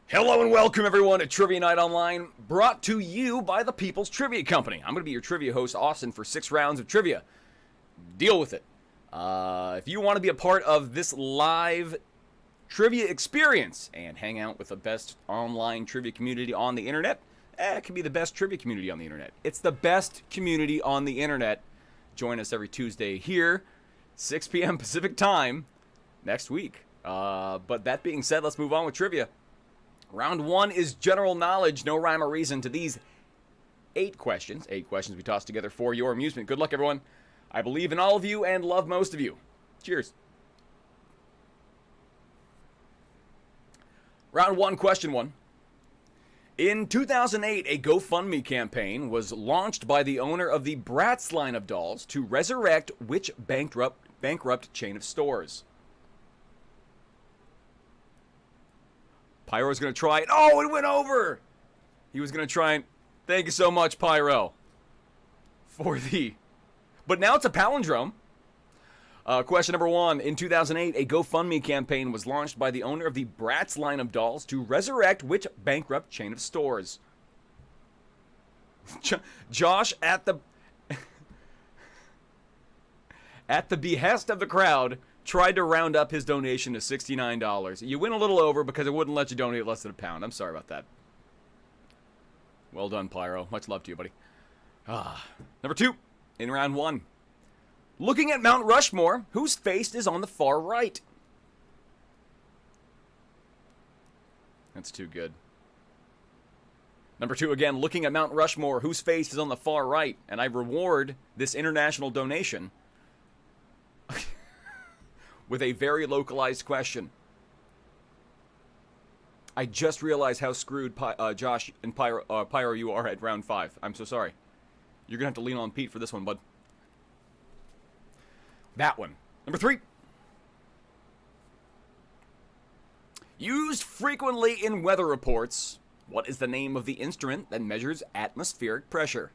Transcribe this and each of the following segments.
Hello and welcome everyone to Trivia Night Online, brought to you by the People's Trivia Company. I'm going to be your trivia host, Austin, for 6 rounds of trivia. Deal with it. If you want to be a part of this live trivia experience and hang out with the best online trivia community on the internet, it can be the best trivia community on the internet. It's the best community on the internet. Join us every Tuesday here, 6 p.m. Pacific time, next week. But that being said, let's move on with trivia. Round 1 is general knowledge, no rhyme or reason to these 8 questions. 8 questions we tossed together for your amusement. Good luck, everyone. I believe in all of you and love most of you. Cheers. Round 1, question 1. In 2008, a GoFundMe campaign was launched by the owner of the Bratz line of dolls to resurrect which bankrupt chain of stores? Pyro's going to try it. Oh, it went over! He was going to try and... Thank you so much, Pyro. But now it's a palindrome. Question number 1. In 2008, a GoFundMe campaign was launched by the owner of the Bratz line of dolls to resurrect which bankrupt chain of stores? Josh, at the behest of the crowd, tried to round up his donation to $69. You went a little over because it wouldn't let you donate less than £1. I'm sorry about that. Well done, Pyro. Much love to you, buddy. Number 2, in round 1. Looking at Mount Rushmore, whose face is on the far right? That's too good. Number 2 again, looking at Mount Rushmore, whose face is on the far right? And I reward this international donation with a very localized question. I just realized how screwed Josh and Pyro you are at round 5. I'm so sorry. You're going to have to lean on Pete for this one, bud. That one. Number 3. Used frequently in weather reports, what is the name of the instrument that measures atmospheric pressure?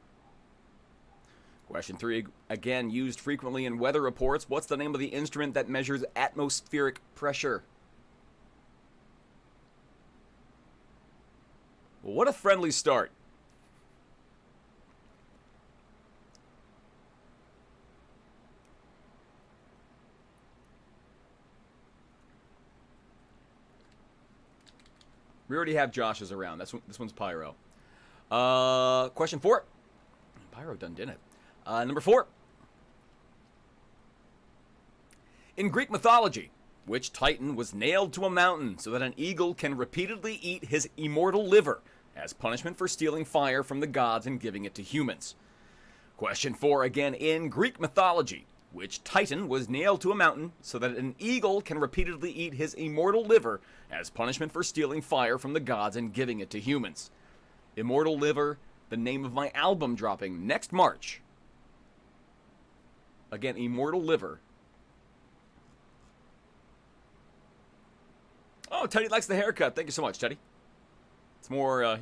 Question 3, again, used frequently in weather reports. What's the name of the instrument that measures atmospheric pressure? Well, what a friendly start. We already have Josh's around. This one's Pyro. Question 4. Pyro done did it. Number 4. In Greek mythology, which titan was nailed to a mountain so that an eagle can repeatedly eat his immortal liver as punishment for stealing fire from the gods and giving it to humans? Question 4 again. In Greek mythology, which titan was nailed to a mountain so that an eagle can repeatedly eat his immortal liver as punishment for stealing fire from the gods and giving it to humans? Immortal Liver, the name of my album dropping next March. Again, Immortal Liver. Oh, Teddy likes the haircut. Thank you so much, Teddy. It's more,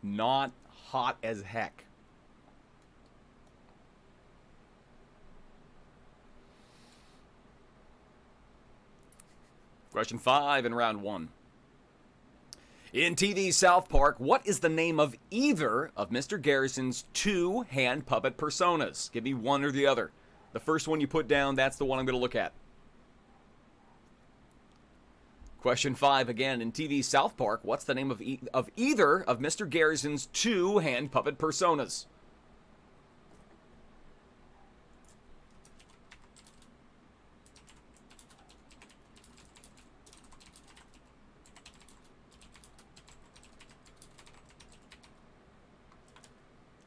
not hot as heck. Question 5 in round 1. In TV's South Park, what is the name of either of Mr. Garrison's 2 hand puppet personas? Give me one or the other. The first one you put down, that's the one I'm going to look at. Question 5 again. In TV's South Park, what's the name of either of Mr. Garrison's 2 hand puppet personas?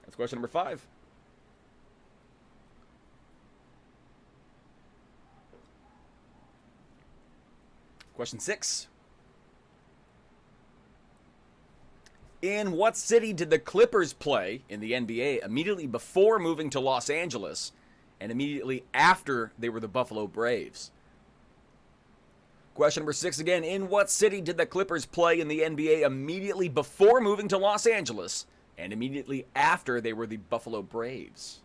That's question number 5. Question 6. In what city did the Clippers play in the NBA immediately before moving to Los Angeles and immediately after they were the Buffalo Braves? Question number 6 again. In what city did the Clippers play in the NBA immediately before moving to Los Angeles and immediately after they were the Buffalo Braves?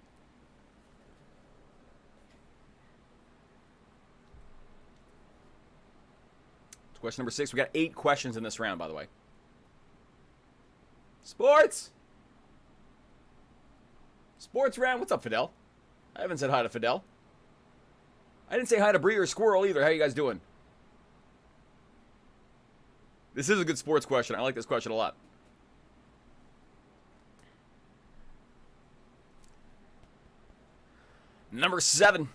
Question number 6. We got 8 questions in this round, by the way. Sports! Sports round. What's up, Fidel? I haven't said hi to Fidel. I didn't say hi to Bree or Squirrel either. How you guys doing? This is a good sports question. I like this question a lot. Number 7.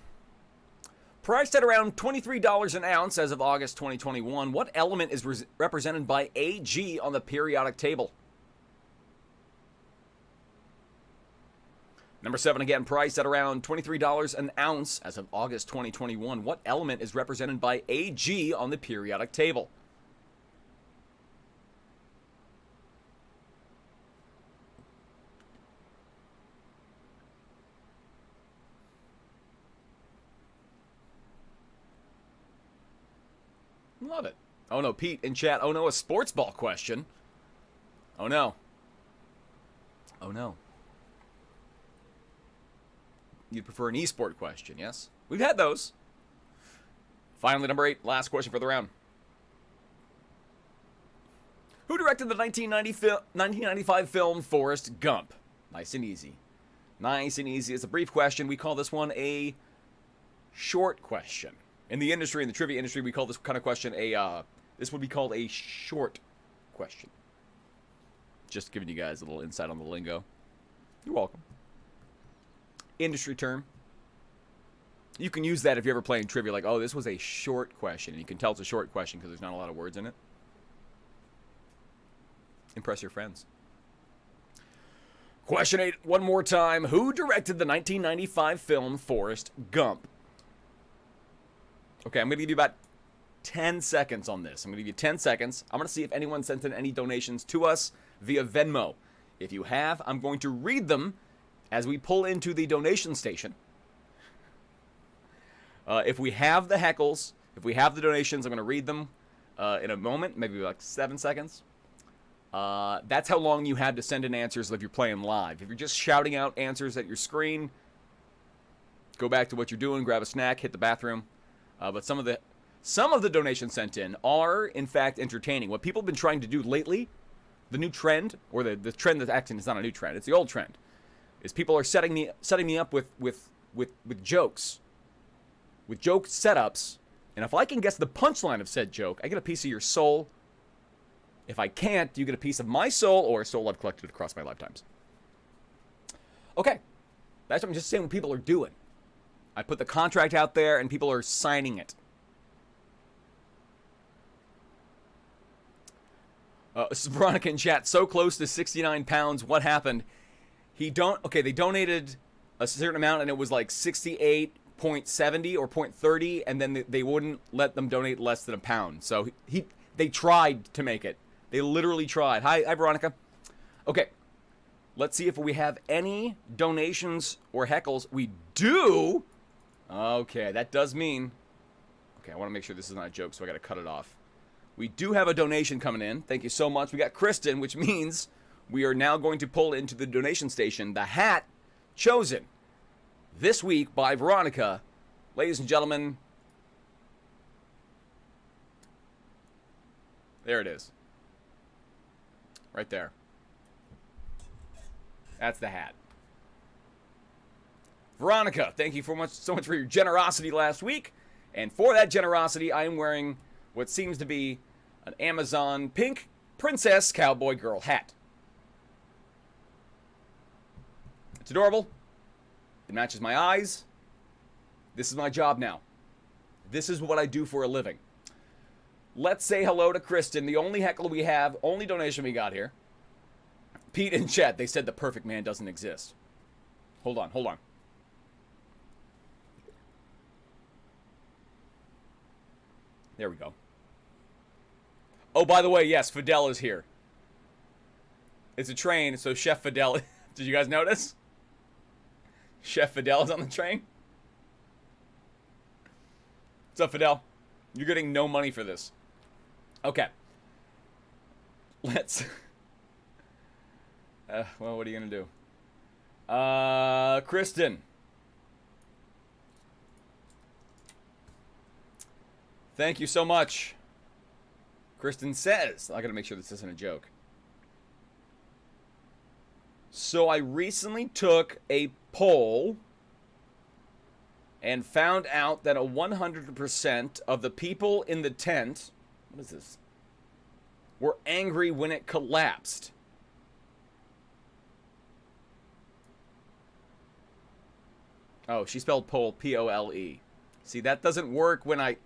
Priced at around $23 an ounce as of August 2021, what element is represented by Ag on the periodic table? Number 7 again, priced at around $23 an ounce as of August 2021. What element is represented by Ag on the periodic table? Love it. Oh no, Pete in chat. Oh no, a sports ball question. Oh no. Oh no. You'd prefer an esport question, yes? We've had those. Finally, number 8, last question for the round. Who directed the 1995 film Forrest Gump? Nice and easy. Nice and easy. It's a brief question. We call this one a short question. In the industry, in the trivia industry, we call this kind of question this would be called a short question. Just giving you guys a little insight on the lingo. You're welcome. Industry term. You can use that if you're ever playing trivia, like, oh, this was a short question. And you can tell it's a short question because there's not a lot of words in it. Impress your friends. Question 8, one more time. Who directed the 1995 film Forrest Gump? Okay, I'm going to give you about 10 seconds on this. I'm going to give you 10 seconds. I'm going to see if anyone sent in any donations to us via Venmo. If you have, I'm going to read them as we pull into the donation station. If we have the heckles, if we have the donations, I'm going to read them in a moment, maybe like 7 seconds. That's how long you have to send in answers if you're playing live. If you're just shouting out answers at your screen, go back to what you're doing, grab a snack, hit the bathroom. But some of the donations sent in are, in fact, entertaining. What people have been trying to do lately, the new trend, or the trend that actually is not a new trend, it's the old trend, is people are setting me up with jokes, with joke setups, and if I can guess the punchline of said joke, I get a piece of your soul. If I can't, you get a piece of my soul or a soul I've collected across my lifetimes. Okay, that's what I'm just saying what people are doing. I put the contract out there and people are signing it. This is Veronica in chat. So close to 69 pounds. What happened? They donated a certain amount and it was like 68.70 or 0.30, and then they wouldn't let them donate less than a pound. So they tried to make it. They literally tried. Hi, Veronica. Okay. Let's see if we have any donations or heckles. We do. Okay, that does mean... Okay, I want to make sure this is not a joke, so I got to cut it off. We do have a donation coming in. Thank you so much. We got Kristen, which means we are now going to pull into the donation station the hat chosen this week by Veronica. Ladies and gentlemen, there it is. Right there. That's the hat. Veronica, thank you so much for your generosity last week. And for that generosity, I am wearing what seems to be an Amazon pink princess cowboy girl hat. It's adorable. It matches my eyes. This is my job now. This is what I do for a living. Let's say hello to Kristen, the only heckle we have, only donation we got here. Pete in chat, they said the perfect man doesn't exist. Hold on. There we go. Oh, by the way, yes, Fidel is here. It's a train, so Chef Fidel... Did you guys notice? Chef Fidel is on the train. What's up, Fidel? You're getting no money for this. Okay. Let's... well, what are you going to do? Kristen. Thank you so much. Kristen says, I gotta make sure this isn't a joke. So I recently took a poll and found out that 100% of the people in the tent, what is this, were angry when it collapsed. Oh, she spelled pole P-O-L-E. See, that doesn't work when I...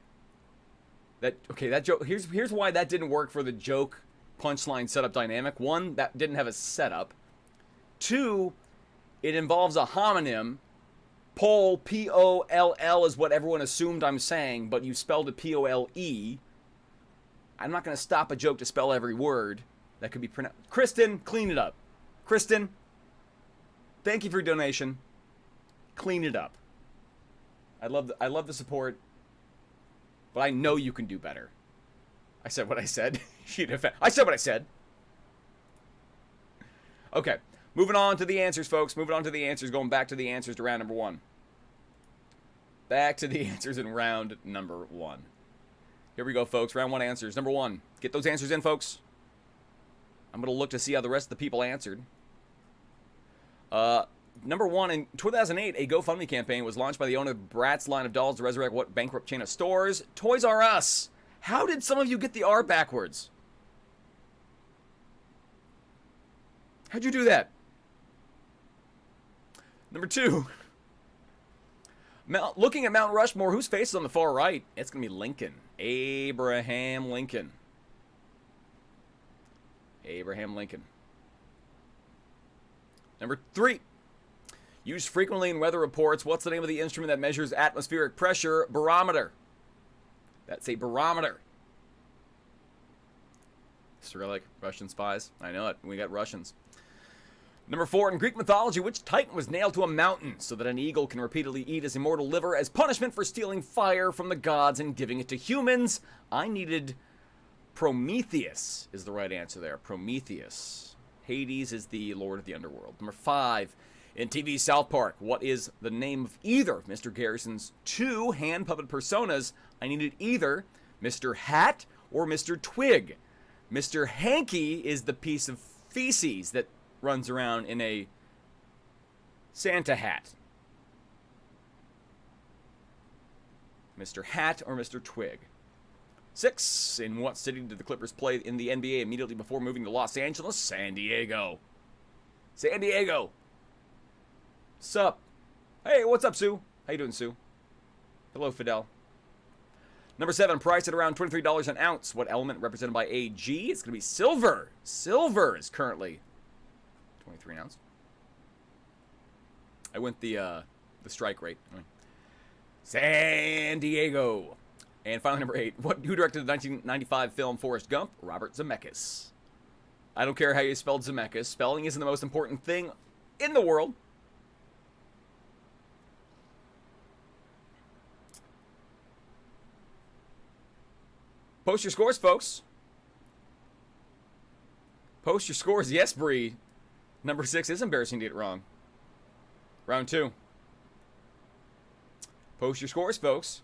that joke... Here's why that didn't work for the joke punchline setup dynamic. One, that didn't have a setup. Two, it involves a homonym. Poll, P-O-L-L, is what everyone assumed I'm saying, but you spelled it P-O-L-E. I'm not going to stop a joke to spell every word that could be pronounced. Kristen, clean it up. Kristen, thank you for your donation. Clean it up. I love the support, but I know you can do better. I said what I said. I said what I said. Okay, moving on to the answers, folks. Moving on to the answers. Going back to the answers to round number one. Back to the answers in round number one. Here we go, folks. Round one answers. Number one. Get those answers in, folks. I'm going to look to see how the rest of the people answered. Number one, in 2008, a GoFundMe campaign was launched by the owner of Bratz line of dolls to resurrect what bankrupt chain of stores? Toys R Us. How did some of you get the R backwards? How'd you do that? Number two. Looking at Mount Rushmore, whose face is on the far right? It's going to be Lincoln. Abraham Lincoln. Abraham Lincoln. Number three. Used frequently in weather reports. What's the name of the instrument that measures atmospheric pressure? Barometer. That's a barometer. Cyrillic, Russian spies. I know it. We got Russians. Number four, in Greek mythology, which titan was nailed to a mountain so that an eagle can repeatedly eat his immortal liver as punishment for stealing fire from the gods and giving it to humans? I needed Prometheus is the right answer there. Prometheus. Hades is the lord of the underworld. Number five, in TV South Park, what is the name of either of Mr. Garrison's two hand puppet personas? I needed either Mr. Hat or Mr. Twig. Mr. Hanky is the piece of feces that runs around in a Santa hat. Mr. Hat or Mr. Twig. Six, in what city did the Clippers play in the NBA immediately before moving to Los Angeles? San Diego. San Diego. Sup? Hey, what's up, Sue? How you doing, Sue? Hello, Fidel. Number seven, priced at around $23 an ounce. What element represented by AG? It's going to be silver. Silver is currently 23 an ounce. I went the strike rate. San Diego. And finally, number eight, who directed the 1995 film Forrest Gump? Robert Zemeckis. I don't care how you spelled Zemeckis. Spelling isn't the most important thing in the world. Post your scores, folks. Post your scores. Yes, Bree. Number six is embarrassing to get it wrong. Round two. Post your scores, folks.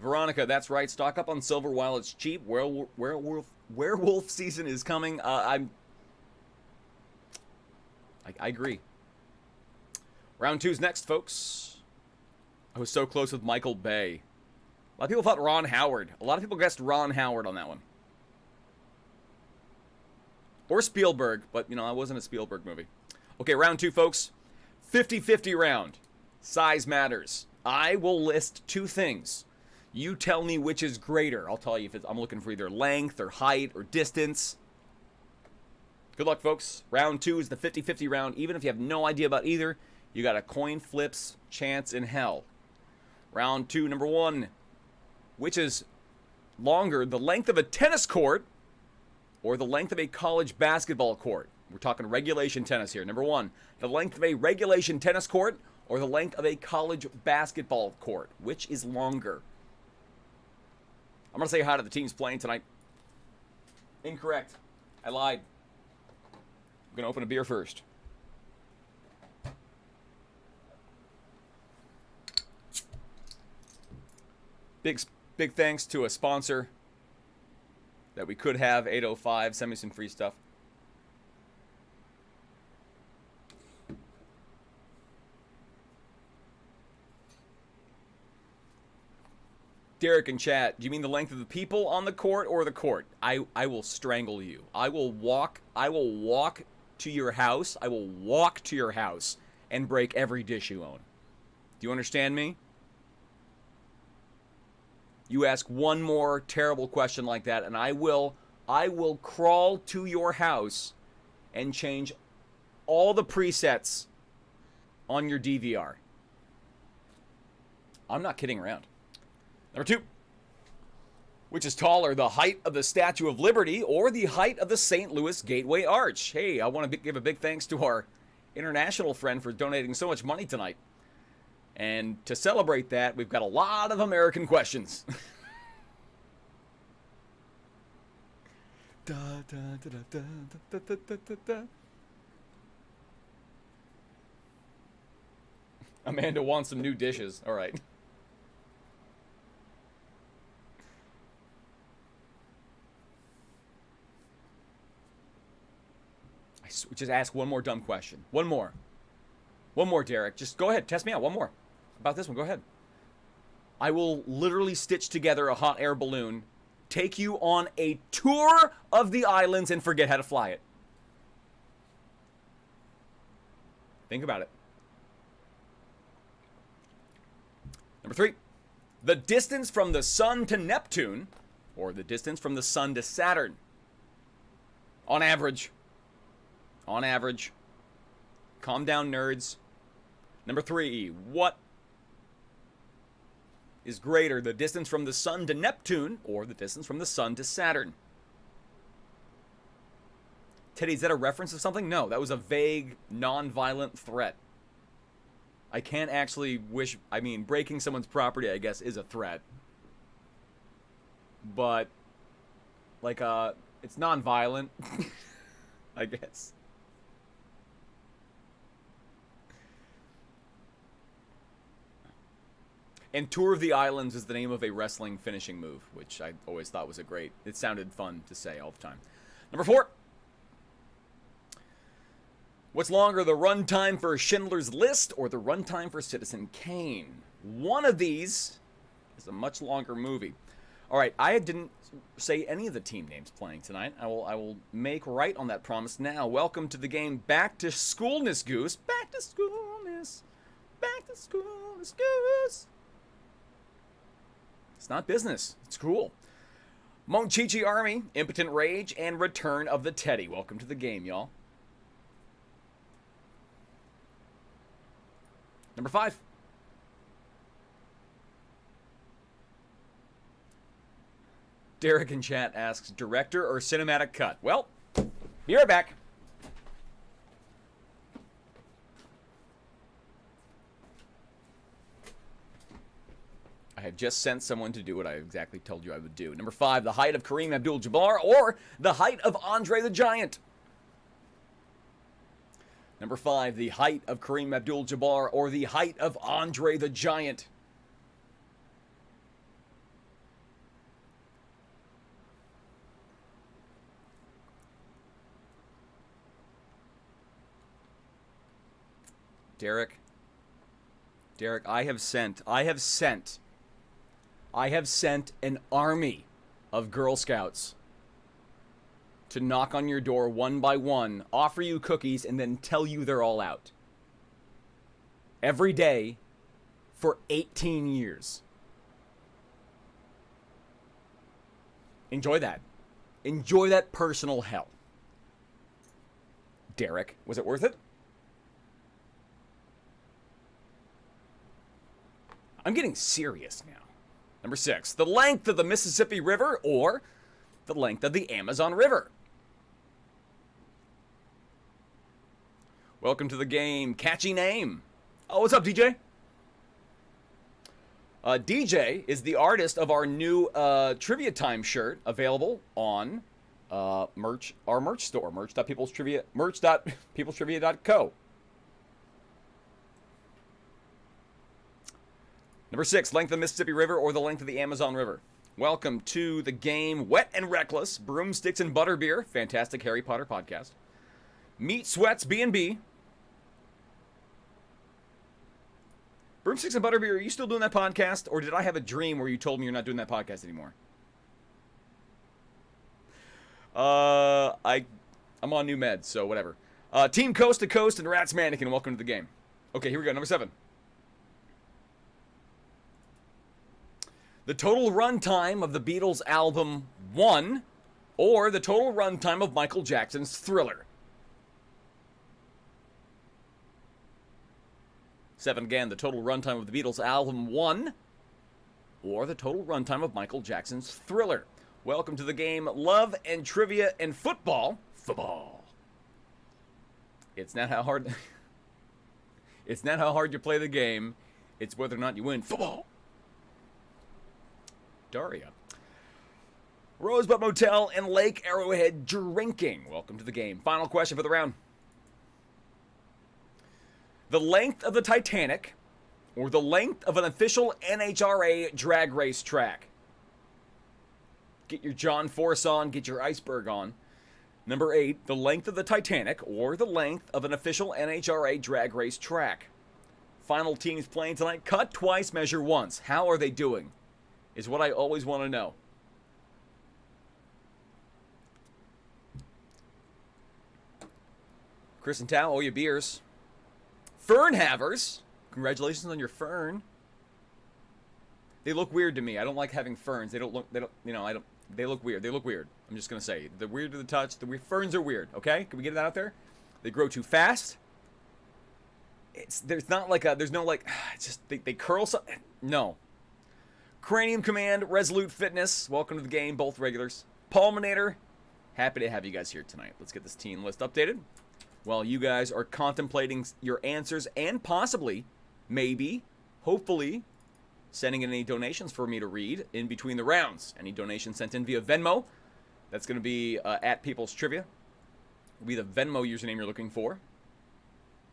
Veronica, that's right. Stock up on silver while it's cheap. Werewolf season is coming. I agree. Round two's next, folks. I was so close with Michael Bay. A lot of people thought Ron Howard. A lot of people guessed Ron Howard on that one. Or Spielberg, but, you know, that wasn't a Spielberg movie. Okay, round two, folks. 50-50 round. Size matters. I will list two things. You tell me which is greater. I'll tell you if I'm looking for either length or height or distance. Good luck, folks. Round two is the 50-50 round. Even if you have no idea about either, you got a coin flips chance in hell. Round two, number one. Which is longer, the length of a tennis court or the length of a college basketball court? We're talking regulation tennis here. Number one, the length of a regulation tennis court or the length of a college basketball court? Which is longer? I'm going to say hi to the teams playing tonight. Incorrect. I lied. I'm going to open a beer first. Big thanks to a sponsor that we could have, 805. Send me some free stuff. Derek in chat, do you mean the length of the people on the court or the court? I will strangle you. I will walk to your house. I will walk to your house and break every dish you own. Do you understand me? You ask one more terrible question like that, and I will crawl to your house and change all the presets on your DVR. I'm not kidding around. Number 2. Which is taller, the height of the Statue of Liberty or the height of the St. Louis Gateway Arch? Hey, I want to give a big thanks to our international friend for donating so much money tonight. And to celebrate that, we've got a lot of American questions. Amanda wants some new dishes. All right. Just ask one more dumb question. One more. One more, Derek. Just go ahead. Test me out. One more. About this one. Go ahead. I will literally stitch together a hot air balloon, take you on a tour of the islands, and forget how to fly it. Think about it. Number 3. The distance from the sun to Neptune, or the distance from the sun to Saturn. On average. On average. Calm down, nerds. Number 3. What is greater, the distance from the sun to Neptune or the distance from the sun to Saturn? Teddy, is that a reference to something? No, that was a vague, non-violent threat. I can't actually wish... I mean, breaking someone's property, I guess, is a threat. But, like, it's non-violent, I guess. And Tour of the Islands is the name of a wrestling finishing move, which I always thought was it sounded fun to say all the time. Number 4. What's longer, the runtime for Schindler's List or the runtime for Citizen Kane? One of these is a much longer movie. All right, I didn't say any of the team names playing tonight. I will make right on that promise now. Welcome to the game Back to Schoolness Goose. Back to Schoolness. Back to Schoolness Goose. It's not business. It's cool. Monchichi Army, Impotent Rage, and Return of the Teddy. Welcome to the game, y'all. Number 5. Derek in chat asks, director or cinematic cut? Well, be right back. I have just sent someone to do what I exactly told you I would do. Number 5, the height of Kareem Abdul-Jabbar or the height of Andre the Giant? Number 5, the height of Kareem Abdul-Jabbar or the height of Andre the Giant? Derek, I have sent an army of Girl Scouts to knock on your door one by one, offer you cookies, and then tell you they're all out. Every day for 18 years. Enjoy that. Enjoy that personal hell. Derek, was it worth it? I'm getting serious now. Number 6, the length of the Mississippi River or the length of the Amazon River? Welcome to the game. Catchy name. Oh, what's up, DJ? DJ is the artist of our new Trivia Time shirt, available on our merch store, merch.peoplestrivia.co. Number 6, length of the Mississippi River or the length of the Amazon River. Welcome to the game Wet and Reckless, Broomsticks and Butterbeer, fantastic Harry Potter podcast. Meat Sweats B&B. Broomsticks and Butterbeer, are you still doing that podcast? Or did I have a dream where you told me you're not doing that podcast anymore? I'm on new meds, so whatever. Team Coast to Coast and Rats Mannequin, welcome to the game. Okay, here we go, number 7. The total runtime of the Beatles album One, or the total runtime of Michael Jackson's Thriller. 7 again, the total runtime of the Beatles album One, or the total runtime of Michael Jackson's Thriller. Welcome to the game Love and Trivia and Football. Football. It's not how hard it's not how hard you play the game, it's whether or not you win. Football. Daria. Rosebud Motel and Lake Arrowhead drinking. Welcome to the game. Final question for the round. The length of the Titanic or the length of an official NHRA drag race track. Get your John Force on, get your iceberg on. Number 8, the length of the Titanic or the length of an official NHRA drag race track. Final teams playing tonight. Cut twice, measure once. How are they doing? Is what I always want to know. Chris and Tao, owe you beers. Fern havers. Congratulations on your fern. They look weird to me. I don't like having ferns. They look weird. They look weird. I'm just going to say. They're weird to the touch. Ferns are weird, okay? Can we get that out there? They grow too fast. There's just, they curl so, no. Cranium Command, Resolute Fitness, welcome to the game, both regulars. Pulminator, happy to have you guys here tonight. Let's get this team list updated. While you guys are contemplating your answers and possibly, maybe, hopefully, sending in any donations for me to read in between the rounds. Any donations sent in via Venmo, that's going to be at People's Trivia. Will be the Venmo username you're looking for.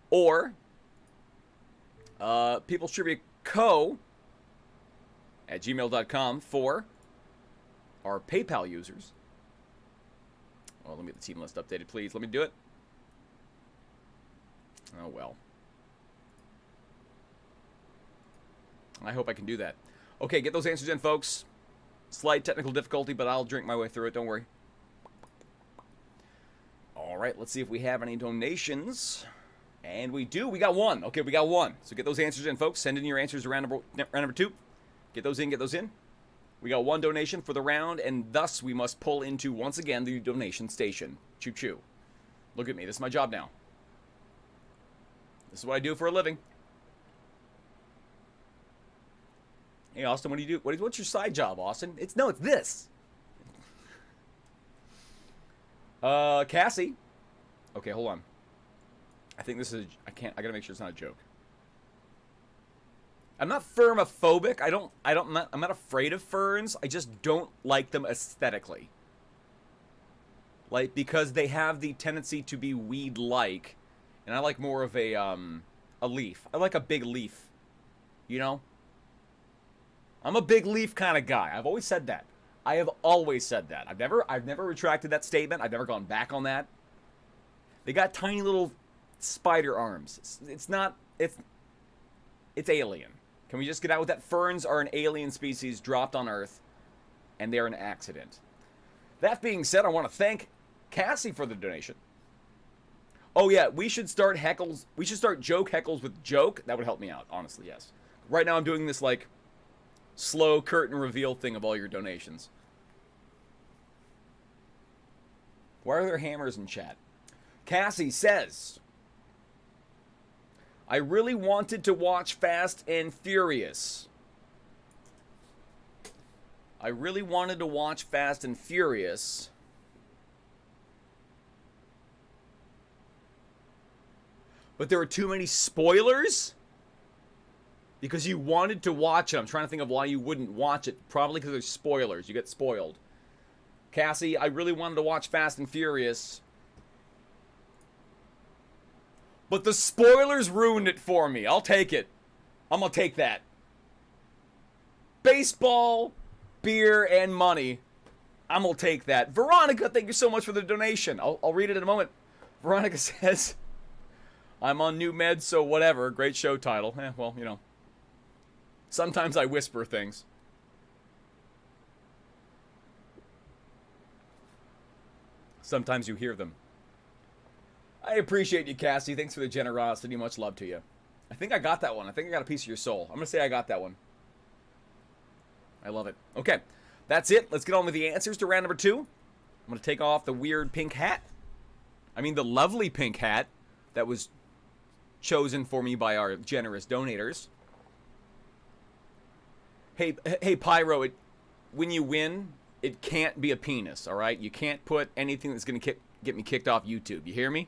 Or, People's Trivia Co. at gmail.com for our PayPal users. Oh, let me get the team list updated, please. Let me do it. Oh, well. I hope I can do that. Okay, get those answers in, folks. Slight technical difficulty, but I'll drink my way through it. Don't worry. All right, let's see if we have any donations. And we do. We got one. Okay, we got one. So get those answers in, folks. Send in your answers to round number 2. Get those in, get those in. We got one donation for the round, and thus we must pull into, once again, the donation station. Choo-choo. Look at me. This is my job now. This is what I do for a living. Hey, Austin, what do you do? What's your side job, Austin? It's this. Cassie. Okay, hold on. I think this is, I gotta make sure it's not a joke. I'm not fermophobic. I'm not afraid of ferns. I just don't like them aesthetically. Like, because they have the tendency to be weed-like. And I like more of a leaf. I like a big leaf. You know? I'm a big leaf kind of guy. I've always said that. I have always said that. I've never retracted that statement. I've never gone back on that. They got tiny little spider arms. It's alien. Can we just get out with that? Ferns are an alien species dropped on Earth, and they're an accident. That being said, I want to thank Cassie for the donation. Oh yeah, we should start heckles. We should start joke heckles with joke. That would help me out, honestly, yes. Right now I'm doing this like slow curtain reveal thing of all your donations. Why are there hammers in chat? Cassie says, I really wanted to watch Fast and Furious. I really wanted to watch Fast and Furious. But there were too many spoilers? Because you wanted to watch it. I'm trying to think of why you wouldn't watch it. Probably because there's spoilers. You get spoiled. Cassie, I really wanted to watch Fast and Furious. But the spoilers ruined it for me. I'll take it. I'm going to take that. Baseball, beer, and money. I'm going to take that. Veronica, thank you so much for the donation. I'll read it in a moment. Veronica says, I'm on new meds, so whatever. Great show title. Well, you know. Sometimes I whisper things. Sometimes you hear them. I appreciate you, Cassie. Thanks for the generosity. Much love to you. I think I got that one. I think I got a piece of your soul. I'm going to say I got that one. I love it. Okay. That's it. Let's get on with the answers to round number 2. I'm going to take off the weird pink hat. I mean, the lovely pink hat that was chosen for me by our generous donators. Hey, Pyro, when you win, it can't be a penis, all right? You can't put anything that's going to get me kicked off YouTube. You hear me?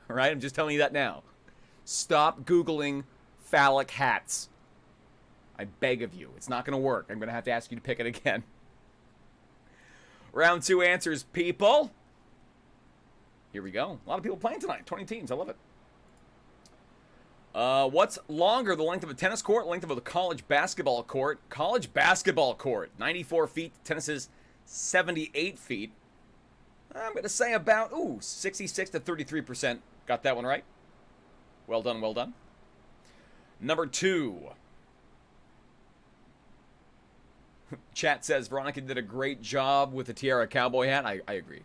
All right? I'm just telling you that now. Stop Googling phallic hats. I beg of you. It's not going to work. I'm going to have to ask you to pick it again. Round 2 answers, people. Here we go. A lot of people playing tonight. 20 teams. I love it. What's longer, the length of a tennis court, length of a college basketball court? College basketball court, 94 feet. Tennis is 78 feet. I'm going to say about, 66 to 33%. Got that one right. Well done, well done. Number 2. Chat says, Veronica did a great job with the tiara cowboy hat. I agree.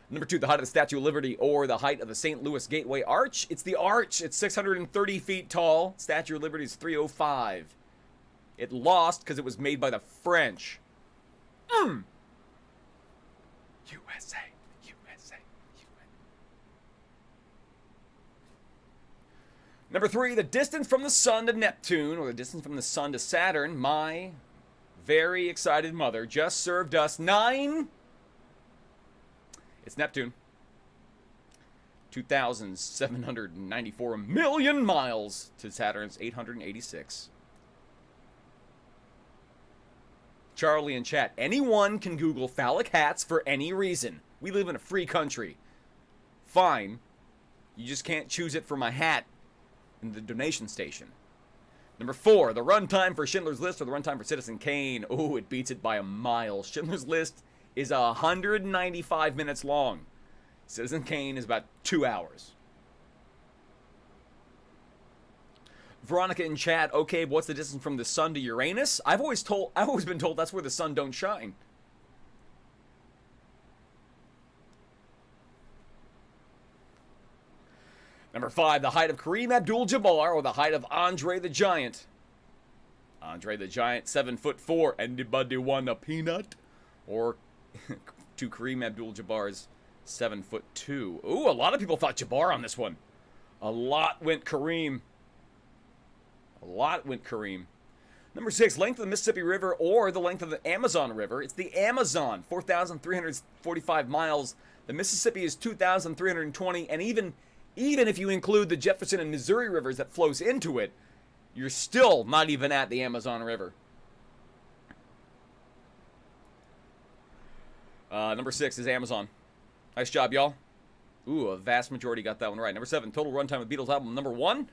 Number 2, the height of the Statue of Liberty or the height of the St. Louis Gateway Arch. It's the arch. It's 630 feet tall. Statue of Liberty is 305. It lost because it was made by the French. USA, USA, USA. Number 3, the distance from the sun to Neptune, or the distance from the sun to Saturn. My very excited mother just served us 9. It's Neptune. 2,794 million miles to Saturn's 886. Charlie in chat. Anyone can Google phallic hats for any reason. We live in a free country. Fine. You just can't choose it for my hat in the donation station. Number 4, the runtime for Schindler's List or the runtime for Citizen Kane. Oh, it beats it by a mile. Schindler's List is 195 minutes long. Citizen Kane is about 2 hours. Veronica in chat, okay, what's the distance from the sun to Uranus? I've always been told that's where the sun don't shine. Number 5, the height of Kareem Abdul-Jabbar or the height of Andre the Giant. Andre the Giant, 7'4". Anybody want a peanut? Or to Kareem Abdul-Jabbar's 7'2". Ooh, a lot of people thought Jabbar on this one. A lot went Kareem. Number 6, length of the Mississippi River or the length of the Amazon River. It's the Amazon, 4,345 miles. The Mississippi is 2,320, and even if you include the Jefferson and Missouri rivers that flows into it, you're still not even at the Amazon River. Number 6 is Amazon. Nice job, y'all. Ooh, a vast majority got that one right. Number 7, total runtime of Beatles album number 1,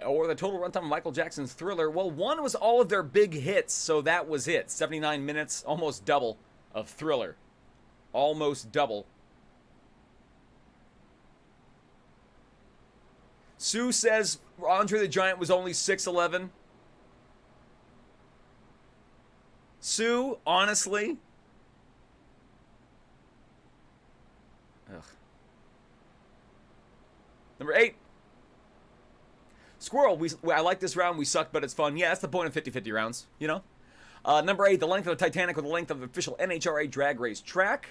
or the total runtime of Michael Jackson's Thriller. Well, 1 was all of their big hits, so that was it. 79 minutes, almost double of Thriller. Almost double. Sue says Andre the Giant was only 6'11". Sue, honestly. Ugh. Number 8. Squirrel, I like this round. We suck, but it's fun. Yeah, that's the point of 50-50 rounds, you know? Number 8, the length of the Titanic or the length of the official NHRA drag race track.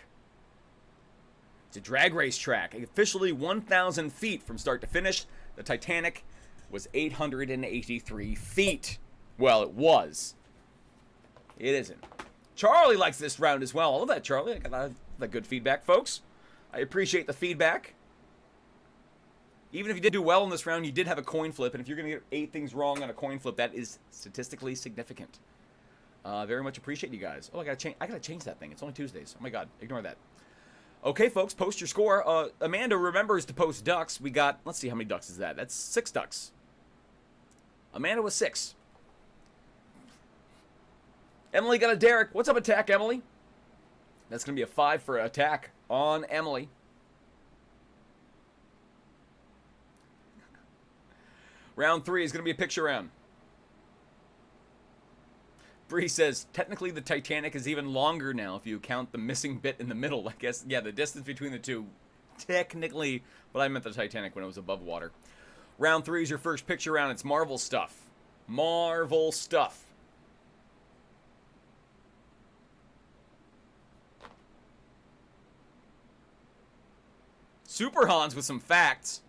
It's a drag race track. Officially 1,000 feet from start to finish. The Titanic was 883 feet. Well, it was. It isn't. Charlie likes this round as well. I love that, Charlie. I got that good feedback, folks. I appreciate the feedback. Even if you did do well in this round, you did have a coin flip, and if you're going to get 8 things wrong on a coin flip, that is statistically significant. Very much appreciate you guys. Oh, I gotta change that thing. It's only Tuesdays. Oh my God, ignore that. Okay, folks, post your score. Amanda remembers to post ducks. We got, let's see, how many ducks is that? That's 6 ducks. Amanda was 6. Emily got a Derek. What's up, attack, Emily? That's going to be a 5 for attack on Emily. Round 3 is going to be a picture round. Bree says, technically the Titanic is even longer now if you count the missing bit in the middle. I guess, yeah, the distance between the two. Technically, but I meant the Titanic when it was above water. Round 3 is your first picture round. It's Marvel stuff. Marvel stuff. Super Hans with some facts.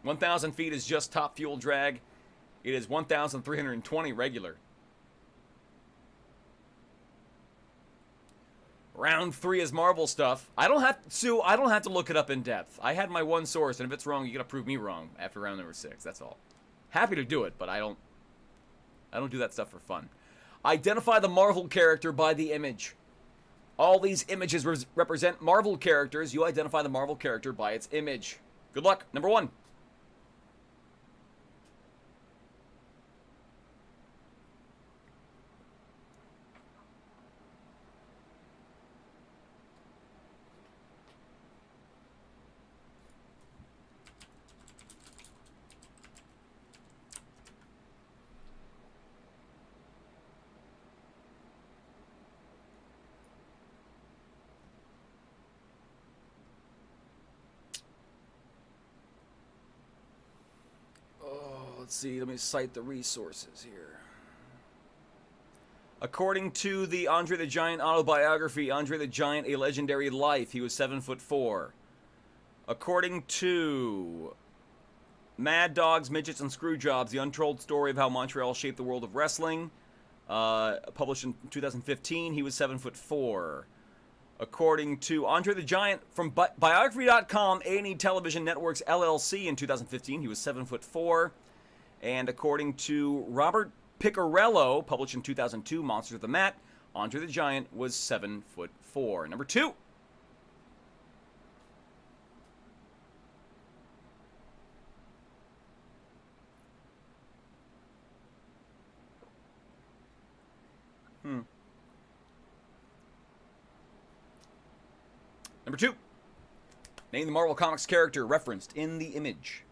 1,000 feet is just top fuel drag. It is 1,320 regular. Round 3 is Marvel stuff. I don't have to look it up in depth. I had my one source, and if it's wrong, you gotta prove me wrong after round number 6. That's all. Happy to do it, but I don't do that stuff for fun. Identify the Marvel character by the image. All these images represent Marvel characters. You identify the Marvel character by its image. Good luck. Number 1. Let's see, let me cite the resources here. According to the Andre the Giant autobiography, Andre the Giant, A Legendary Life, he was 7'4". According to Mad Dogs, Midgets, and Screwjobs, The Untold Story of How Montreal Shaped the World of Wrestling, published in 2015, he was 7'4". According to Andre the Giant from Biography.com, A&E Television Networks LLC in 2015, he was 7'4". And according to Robert Piccarello, published in 2002, Monsters of the Mat, Andre the Giant was 7'4". Number 2. Number 2. Name the Marvel Comics character referenced in the image.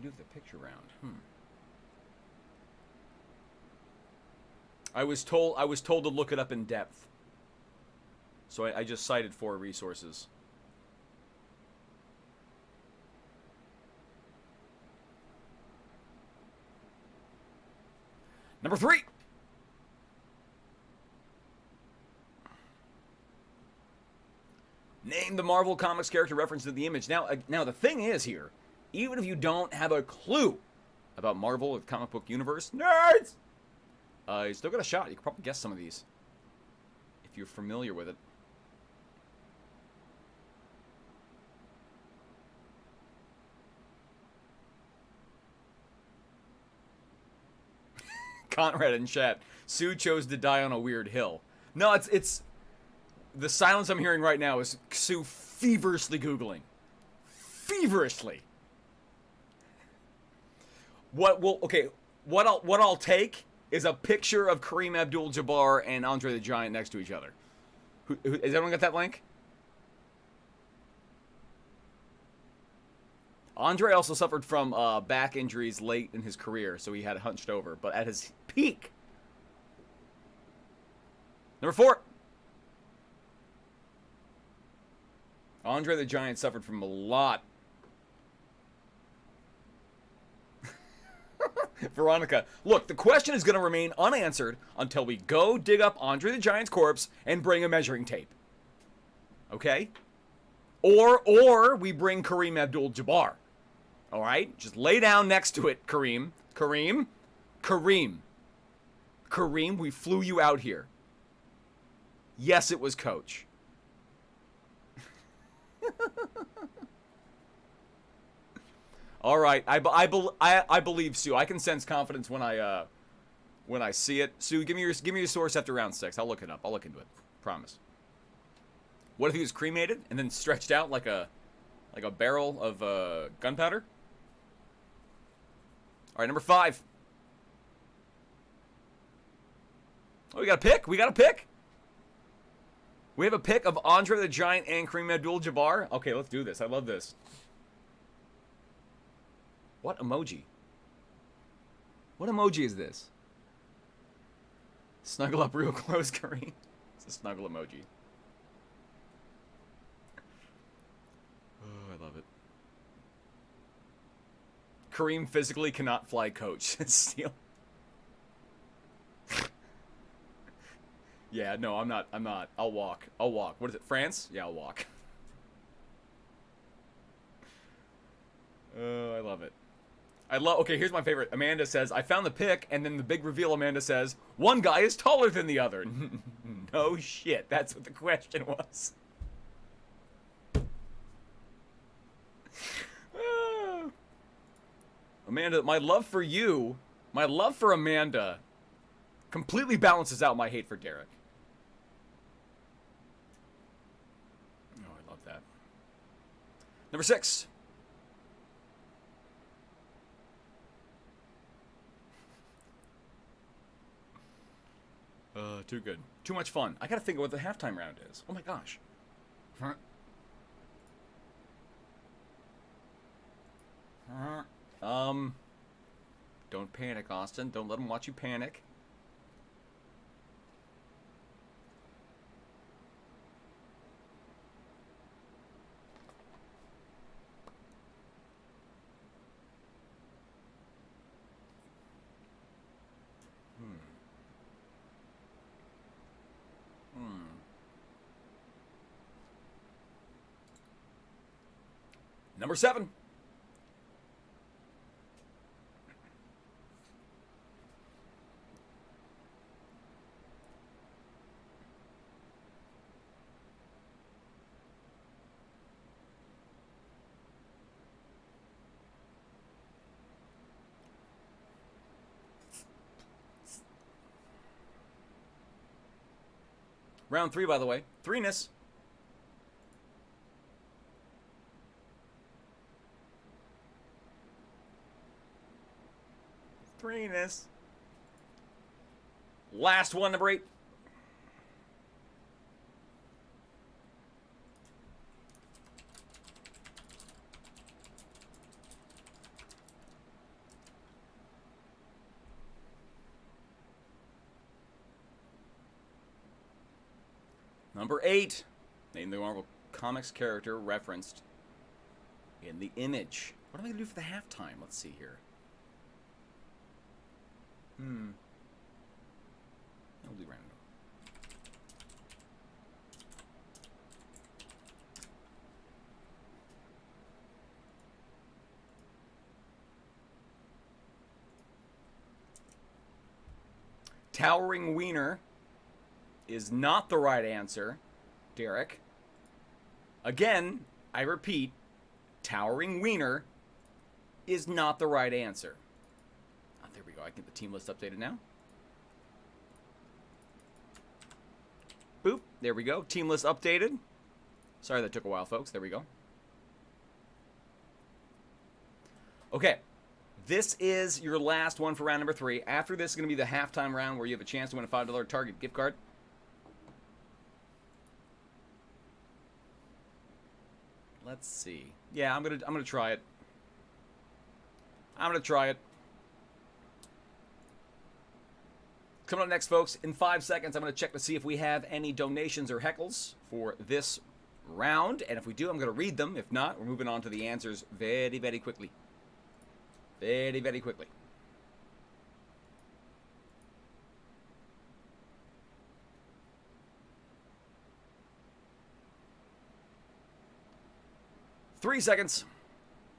Do the picture round. I was told to look it up in depth. So I just cited 4 resources. Number 3. Name the Marvel Comics character referenced in the image. Now the thing is here, even if you don't have a clue about Marvel or the comic book universe, nerds, you still got a shot. You can probably guess some of these if you're familiar with it. Conrad in chat. Sue chose to die on a weird hill. No, it's the silence I'm hearing right now is Sue feverishly Googling. Feverishly. What I'll take is a picture of Kareem Abdul-Jabbar and Andre the Giant next to each other. Has everyone got that link? Andre also suffered from back injuries late in his career, so he had hunched over. But at his peak, number 4, Andre the Giant suffered from a lot. Veronica, look, the question is going to remain unanswered until we go dig up Andre the Giant's corpse and bring a measuring tape. Okay? Or we bring Kareem Abdul-Jabbar. All right? Just lay down next to it, Kareem. Kareem, we flew you out here. Yes, it was Coach. All right, I believe Sue. I can sense confidence when I see it. Sue, give me your source after round 6. I'll look it up. I'll look into it. Promise. What if he was cremated and then stretched out like a barrel of gunpowder? All right, number 5. Oh, we got a pick. We got a pick. We have a pick of Andre the Giant and Kareem Abdul-Jabbar. Okay, let's do this. I love this. What emoji? What emoji is this? Snuggle up real close, Kareem. It's a snuggle emoji. Oh, I love it. Kareem physically cannot fly coach. Steal. Yeah, no, I'm not. I'll walk. What is it, France? Yeah, I'll walk. Oh, I love it. Okay, here's my favorite. Amanda says, I found the pick, and then the big reveal, Amanda says, one guy is taller than the other. No shit, that's what the question was. Amanda, my love for Amanda completely balances out my hate for Derek. Oh, I love that. Number 6. Too good. Too much fun. I gotta think of what the halftime round is. Oh my gosh. Don't panic, Austin. Don't let them watch you panic. Number 7. Round 3, by the way. 3-ness. Last one, number 8. Number 8. Name the Marvel Comics character referenced in the image. What am I going to do for the halftime? Let's see here. I'll do random. Towering Wiener is not the right answer, Derek. Again, I repeat, Towering Wiener is not the right answer. Oh, there we go. I can get the team list updated now. Boop. There we go. Team list updated. Sorry that took a while, folks. There we go. Okay. This is your last one for round number 3. After this is going to be the halftime round where you have a chance to win a $5 Target gift card. Let's see. Yeah, I'm gonna try it. I'm gonna try it. Coming up next, folks, in 5 seconds, I'm going to check to see if we have any donations or heckles for this round. And if we do, I'm going to read them. If not, we're moving on to the answers very, very quickly. Very, very quickly. Three seconds.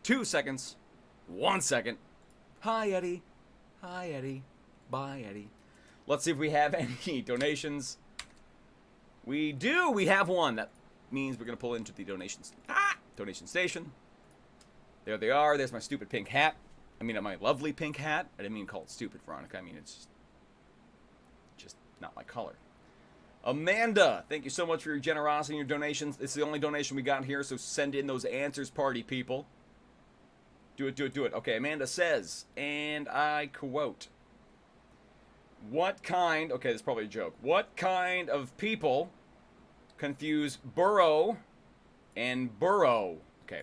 2 seconds. 1 second. Hi, Eddie. Hi, Eddie. Bye, Eddie. Let's see if we have any donations. We do. We have one. That means we're going to pull into the donations. Donation station. There they are. There's my stupid pink hat. I mean, my lovely pink hat. I didn't mean to call it stupid, Veronica. I mean, it's just not my color. Amanda, thank you so much for your generosity and your donations. This is the only donation we got here, so send in those answers, party people. Do it, do it, do it. Okay, Amanda says, and I quote, what kind, okay, this is probably a joke. What kind of people confuse burrow and burrow? Okay,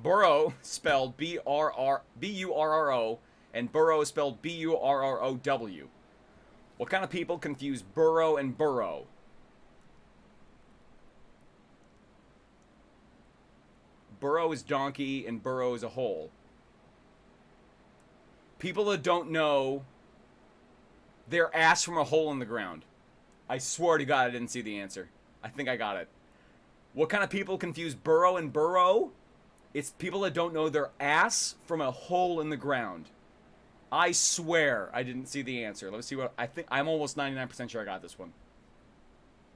burrow spelled B-U-R-R-O, and burrow spelled B-U-R-R-O-W. What kind of people confuse burrow and burrow? Burrow is donkey and burrow is a hole. People that don't know their ass from a hole in the ground. I swear to God I didn't see the answer. I think I got it. What kind of people confuse burrow and burrow? It's people that don't know their ass from a hole in the ground. I swear I didn't see the answer. Let's see what I think. I'm almost 99% sure I got this one.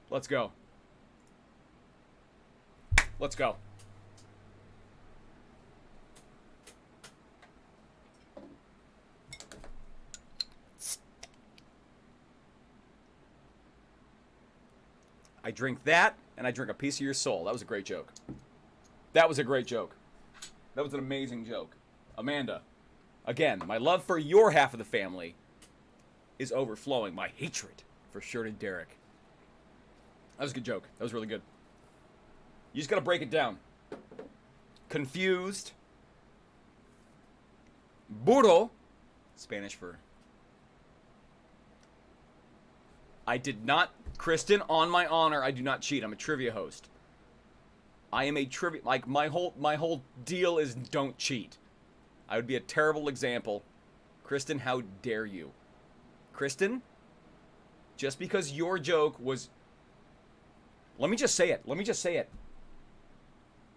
Let's go. Let's go. I drink that, and I drink a piece of your soul. That was a great joke. That was a great joke. That was an amazing joke. Amanda, again, my love for your half of the family is overflowing. My hatred for Shirt and Derek. That was a good joke. That was really good. You just got to break it down. Confused. Burro. Spanish for... I did not... Kristen, on my honor, I do not cheat. I'm a trivia host. I am a trivia... Like, my whole deal is don't cheat. I would be a terrible example. Kristen, how dare you? Kristen, just because your joke was... Let me just say it. Let me just say it.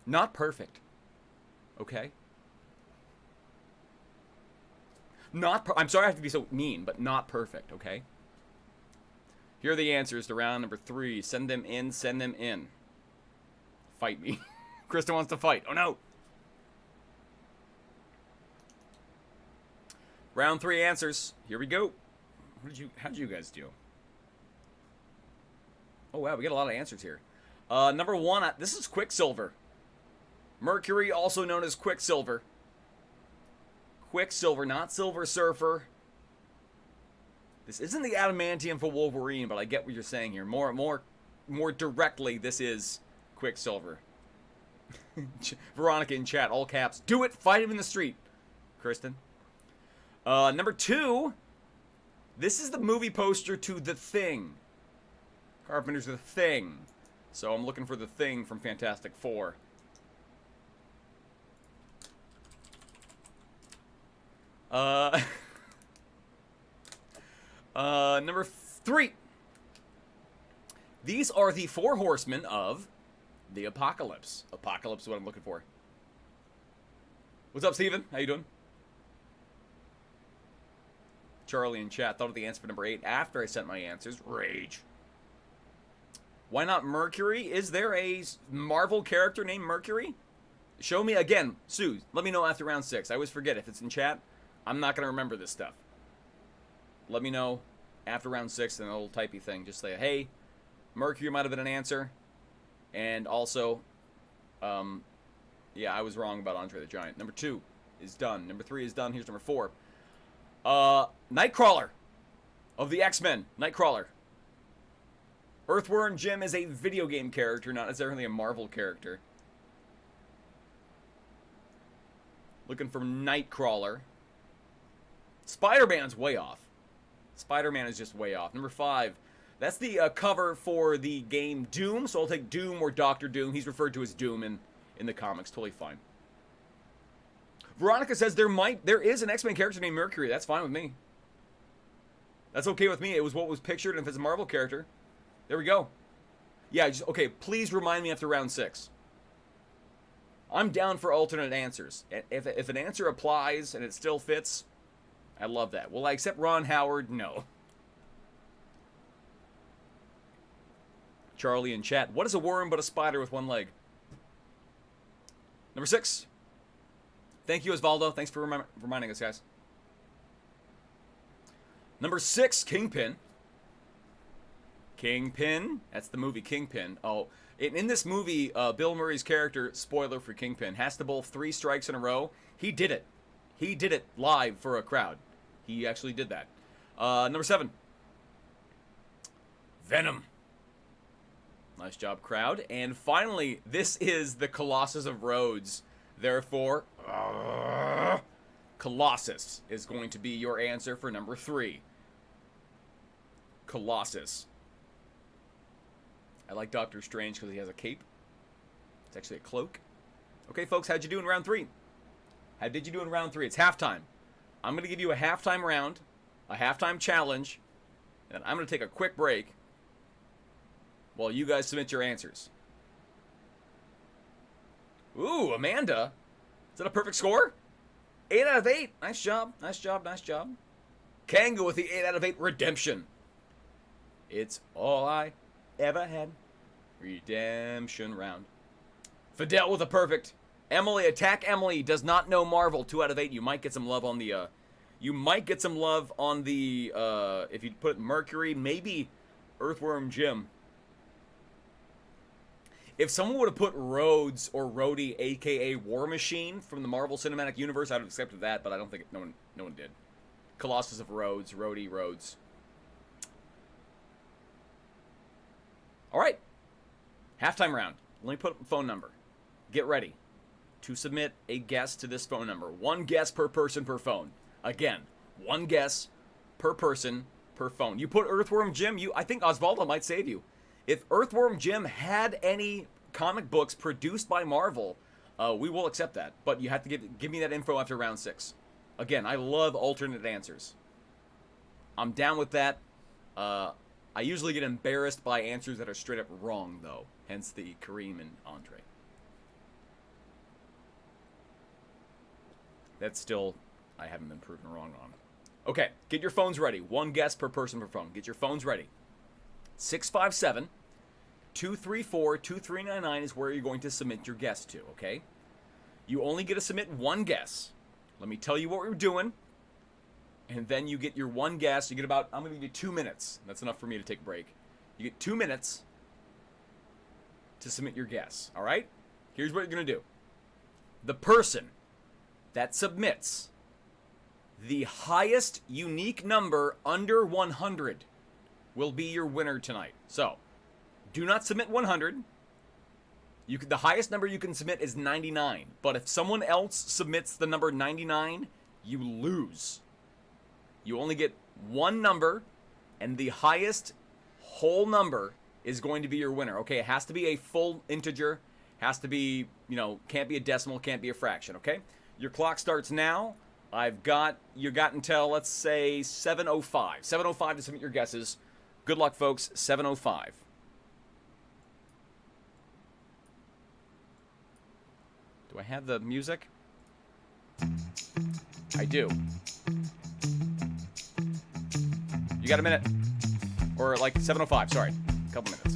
Not perfect. Okay? I'm sorry I have to be so mean, but not perfect, okay? Here are the answers to round number 3. Send them in, send them in. Fight me. Kristen wants to fight. Oh no! Round 3 answers. Here we go. How did you guys do? Oh wow, we got a lot of answers here. Number 1, this is Quicksilver. Mercury, also known as Quicksilver. Quicksilver, not Silver Surfer. This isn't the adamantium for Wolverine, but I get what you're saying here. More directly, this is Quicksilver. Veronica in chat, all caps. Do it! Fight him in the street, Kristen. Number 2, this is the movie poster to The Thing. Carpenter's The Thing. So I'm looking for The Thing from Fantastic Four. Number 3. These are the 4 horsemen of the apocalypse. Apocalypse is what I'm looking for. What's up, Steven? How you doing? Charlie in chat thought of the answer for number 8 after I sent my answers. Rage. Why not Mercury? Is there a Marvel character named Mercury? Show me again. Sue, let me know after round 6. I always forget if it's in chat. I'm not going to remember this stuff. Let me know after round 6 in a little typey thing. Just say, hey, Mercury might have been an answer. And also, yeah, I was wrong about Andre the Giant. Number 2 is done. Number 3 is done. Here's number 4. Nightcrawler of the X-Men. Nightcrawler. Earthworm Jim is a video game character, not necessarily a Marvel character. Looking for Nightcrawler. Spider-Man's way off. Spider-Man is just way off. Number 5. That's the cover for the game Doom, so I'll take Doom or Dr. Doom. He's referred to as Doom in the comics. Totally fine. Veronica says there is an X-Men character named Mercury. That's fine with me. That's okay with me. It was what was pictured, and if it's a Marvel character, there we go. Yeah, just, okay, please remind me after round 6. I'm down for alternate answers. If an answer applies and it still fits, I love that. Will I accept Ron Howard? No. Charlie in chat. What is a worm but a spider with one leg? Number 6. Thank you, Osvaldo. Thanks for reminding us, guys. Number 6, Kingpin. Kingpin. That's the movie Kingpin. Oh, in this movie, Bill Murray's character, spoiler for Kingpin, has to bowl 3 strikes in a row. He did it. He did it live for a crowd. He actually did that. Number 7. Venom. Nice job, crowd. And finally, this is the Colossus of Rhodes. Therefore, Colossus is going to be your answer for number 3. Colossus. I like Doctor Strange because he has a cape. It's actually a cloak. Okay, folks, how'd you do in round 3? How did you do in round 3? It's halftime. I'm going to give you a halftime round, a halftime challenge, and I'm going to take a quick break while you guys submit your answers. Ooh, Amanda. Is that a perfect score? 8 out of 8. Nice job. Nice job. Nice job. Kanga with the 8 out of 8 redemption. It's all I ever had. Redemption round. Fidel with a perfect. Emily, Attack Emily does not know Marvel. 2 out of 8. You might get some love on the, if you put Mercury, maybe Earthworm Jim. If someone would have put Rhodes or Rhodey, a.k.a. War Machine, from the Marvel Cinematic Universe, I would have accepted that, but I don't think no one did. Colossus of Rhodes, Rhodey, Rhodes. All right. Halftime round. Let me put up a phone number. Get ready to submit a guess to this phone number. 1 guess per person per phone. Again, 1 guess per person per phone. You put Earthworm Jim, I think Osvaldo might save you. If Earthworm Jim had any comic books produced by Marvel, we will accept that. But you have to give me that info after round 6. Again, I love alternate answers. I'm down with that. I usually get embarrassed by answers that are straight up wrong, though. Hence the Kareem and Andre. That's still, I haven't been proven wrong on. Okay, get your phones ready. 1 guess per person per phone. Get your phones ready. 657-234-2399 is where you're going to submit your guess to, okay? You only get to submit 1 guess. Let me tell you what we're doing. And then you get your 1 guess. You get about, I'm going to give you 2 minutes. That's enough for me to take a break. You get 2 minutes to submit your guess, all right? Here's what you're going to do. The person that submits the highest unique number under 100 will be your winner tonight. So, do not submit 100. The highest number you can submit is 99. But if someone else submits the number 99, you lose. You only get 1 number, and the highest whole number is going to be your winner. Okay, it has to be a full integer. Has to be, can't be a decimal, can't be a fraction, okay? Your clock starts now. You got until, let's say, 7:05. 7:05 to submit your guesses. Good luck, folks. 7:05. Do I have the music? I do. You got a minute. Or like 7:05, sorry. A couple minutes.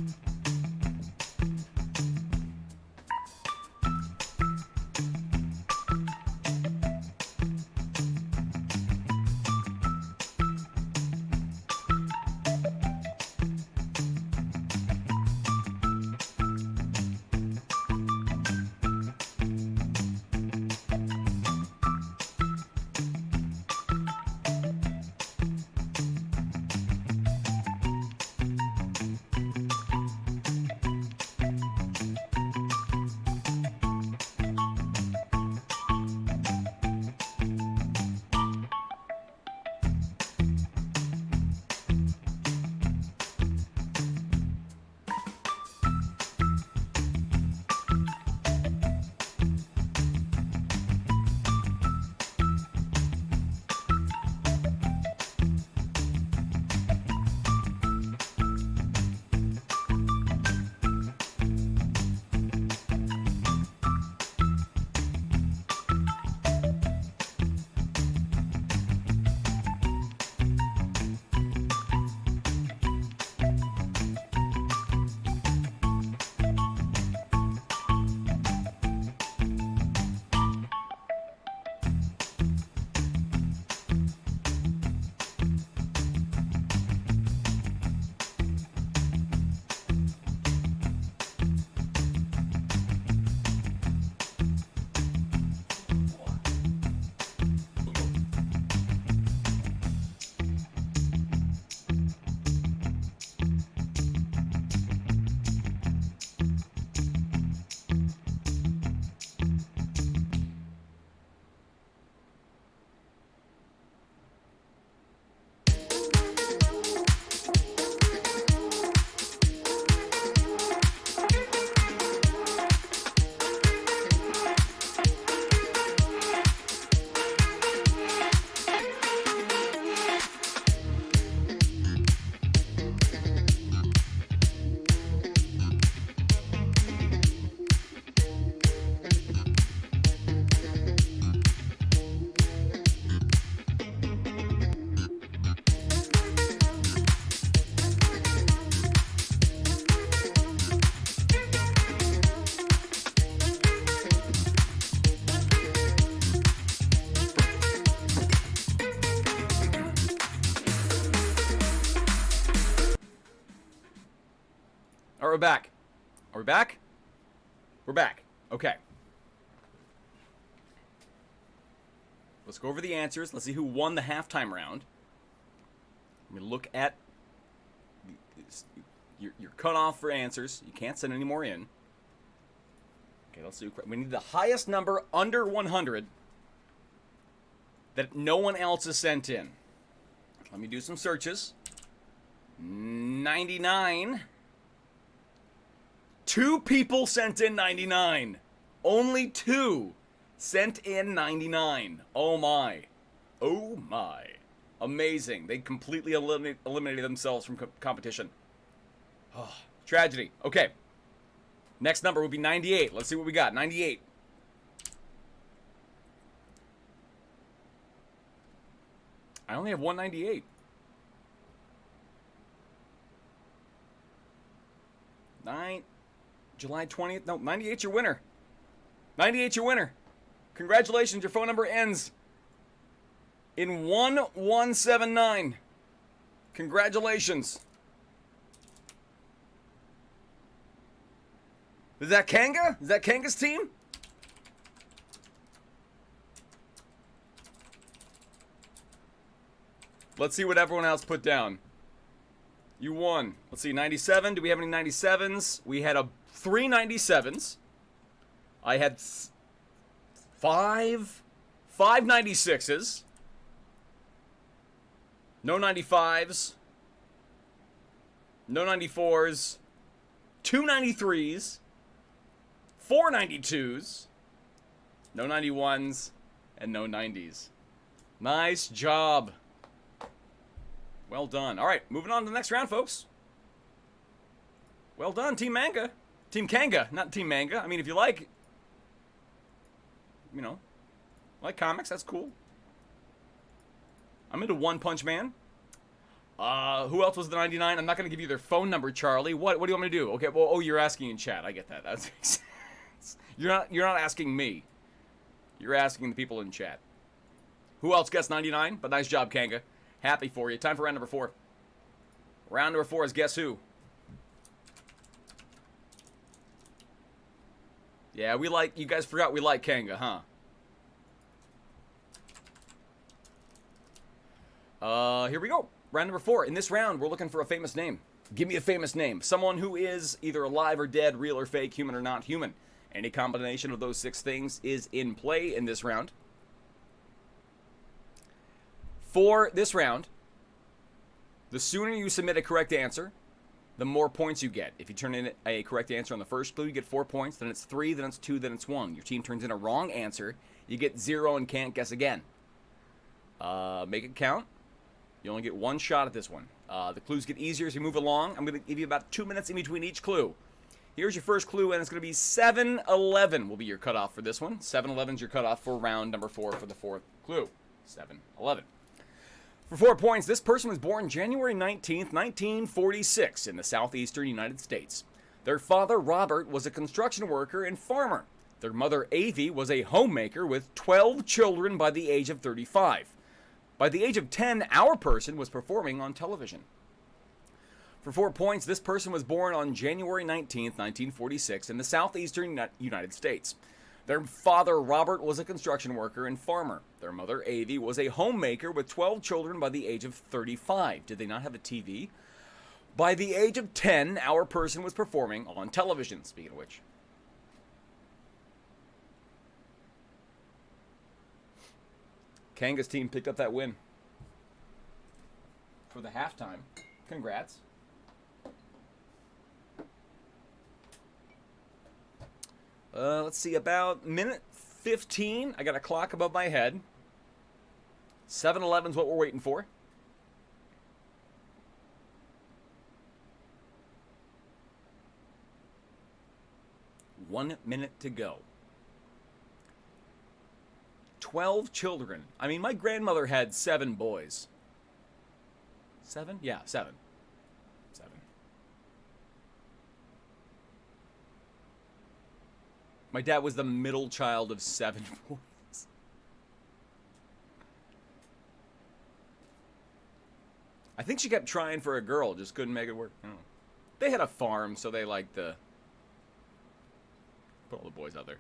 All right, we're back. Are we back? We're back. Okay. Let's go over the answers. Let's see who won the halftime round. Let me look at your cutoff for answers. You can't send any more in. Okay, let's do. We need the highest number under 100 that no one else has sent in. Let me do some searches. 99. 2 people sent in 99. Only 2 sent in 99. Oh my. Oh my. Amazing. They completely eliminated themselves from competition. Oh, tragedy. Okay. Next number would be 98. Let's see what we got. 98. I only have 198. July 20th. No, 98's your winner. 98's your winner. Congratulations. Your phone number ends in 1179. Congratulations. Is that Kanga? Is that Kanga's team? Let's see what everyone else put down. You won. Let's see, 97. Do we have any 97s? We had 3 97s. I had 5 96s. No 95s. No 94s. 2 93s. 4 92s. No 91s. And no 90s. Nice job. Well done. All right, moving on to the next round, folks. Well done, Team Manga. Team Kanga, not Team Manga. I mean, if you like, you know, like comics, that's cool. I'm into One Punch Man. Who else was the 99? I'm not going to give you their phone number, Charlie. What do you want me to do? Okay, well, oh, you're asking in chat. I get that. That makes sense. You're not asking me. You're asking the people in chat. Who else guessed 99? But nice job, Kanga. Happy for you. Time for round number 4. Round number 4 is guess who? Yeah, you guys forgot we like Kanga, huh? Here we go. Round number 4. In this round, we're looking for a famous name. Give me a famous name. Someone who is either alive or dead, real or fake, human or not human. Any combination of those 6 things is in play in this round. For this round, the sooner you submit a correct answer, the more points you get. If you turn in a correct answer on the first clue, you get 4 points. Then it's 3, then it's 2, then it's 1. Your team turns in a wrong answer, you get 0 and can't guess again. Make it count. You only get 1 shot at this one. The clues get easier as you move along. I'm going to give you about 2 minutes in between each clue. Here's your first clue, and it's going to be 7-11 will be your cutoff for this one. 7-11 is your cutoff for round number 4 for the 4th clue. 7-11. For 4 points, this person was born January 19th, 1946 in the southeastern United States. Their father, Robert, was a construction worker and farmer. Their mother, Avi, was a homemaker with 12 children by the age of 35. By the age of 10, our person was performing on television. For 4 points, this person was born on January 19th, 1946 in the southeastern United States. Their father, Robert, was a construction worker and farmer. Their mother, Avi, was a homemaker with 12 children by the age of 35. Did they not have a TV? By the age of 10, our person was performing on television, speaking of which. Kanga's team picked up that win for the halftime. Congrats. Let's see, about minute 15. I got a clock above my head. 7-11 is what we're waiting for. One minute to go. 12 children. I mean, my grandmother had 7 boys. 7? Yeah, 7. 7. My dad was the middle child of 7 boys. I think she kept trying for a girl, just couldn't make it work. I don't know. They had a farm, so they liked to put all the boys out there.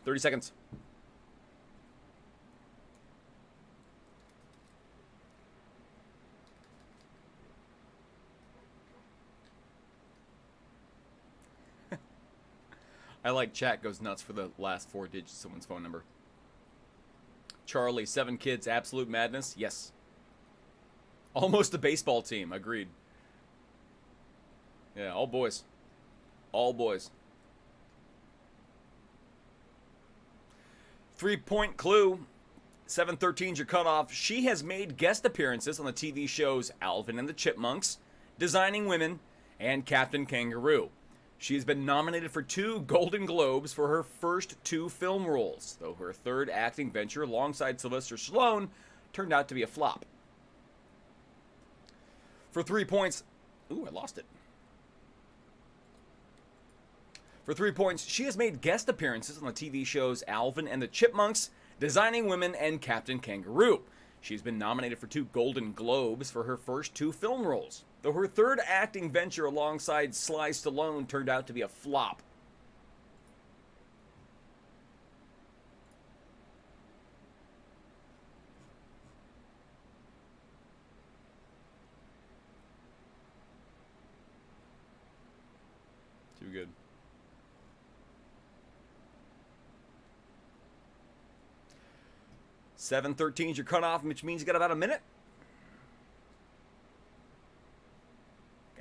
30 seconds. I like chat goes nuts for the last 4 digits of someone's phone number. Charlie, 7 kids, absolute madness? Yes. Almost a baseball team, agreed. Yeah, all boys. All boys. 3-point clue. 713's your cutoff. She has made guest appearances on the TV shows Alvin and the Chipmunks, Designing Women, and Captain Kangaroo. She has been nominated for 2 Golden Globes for her first 2 film roles, though her third acting venture alongside Sylvester Stallone turned out to be a flop. For 3 points... Ooh, I lost it. For 3 points, she has made guest appearances on the TV shows Alvin and the Chipmunks, Designing Women, and Captain Kangaroo. She's been nominated for 2 Golden Globes for her first 2 film roles, though her third acting venture alongside Sly Stallone turned out to be a flop. Too good. $7.13 is your cutoff, which means you got about a minute.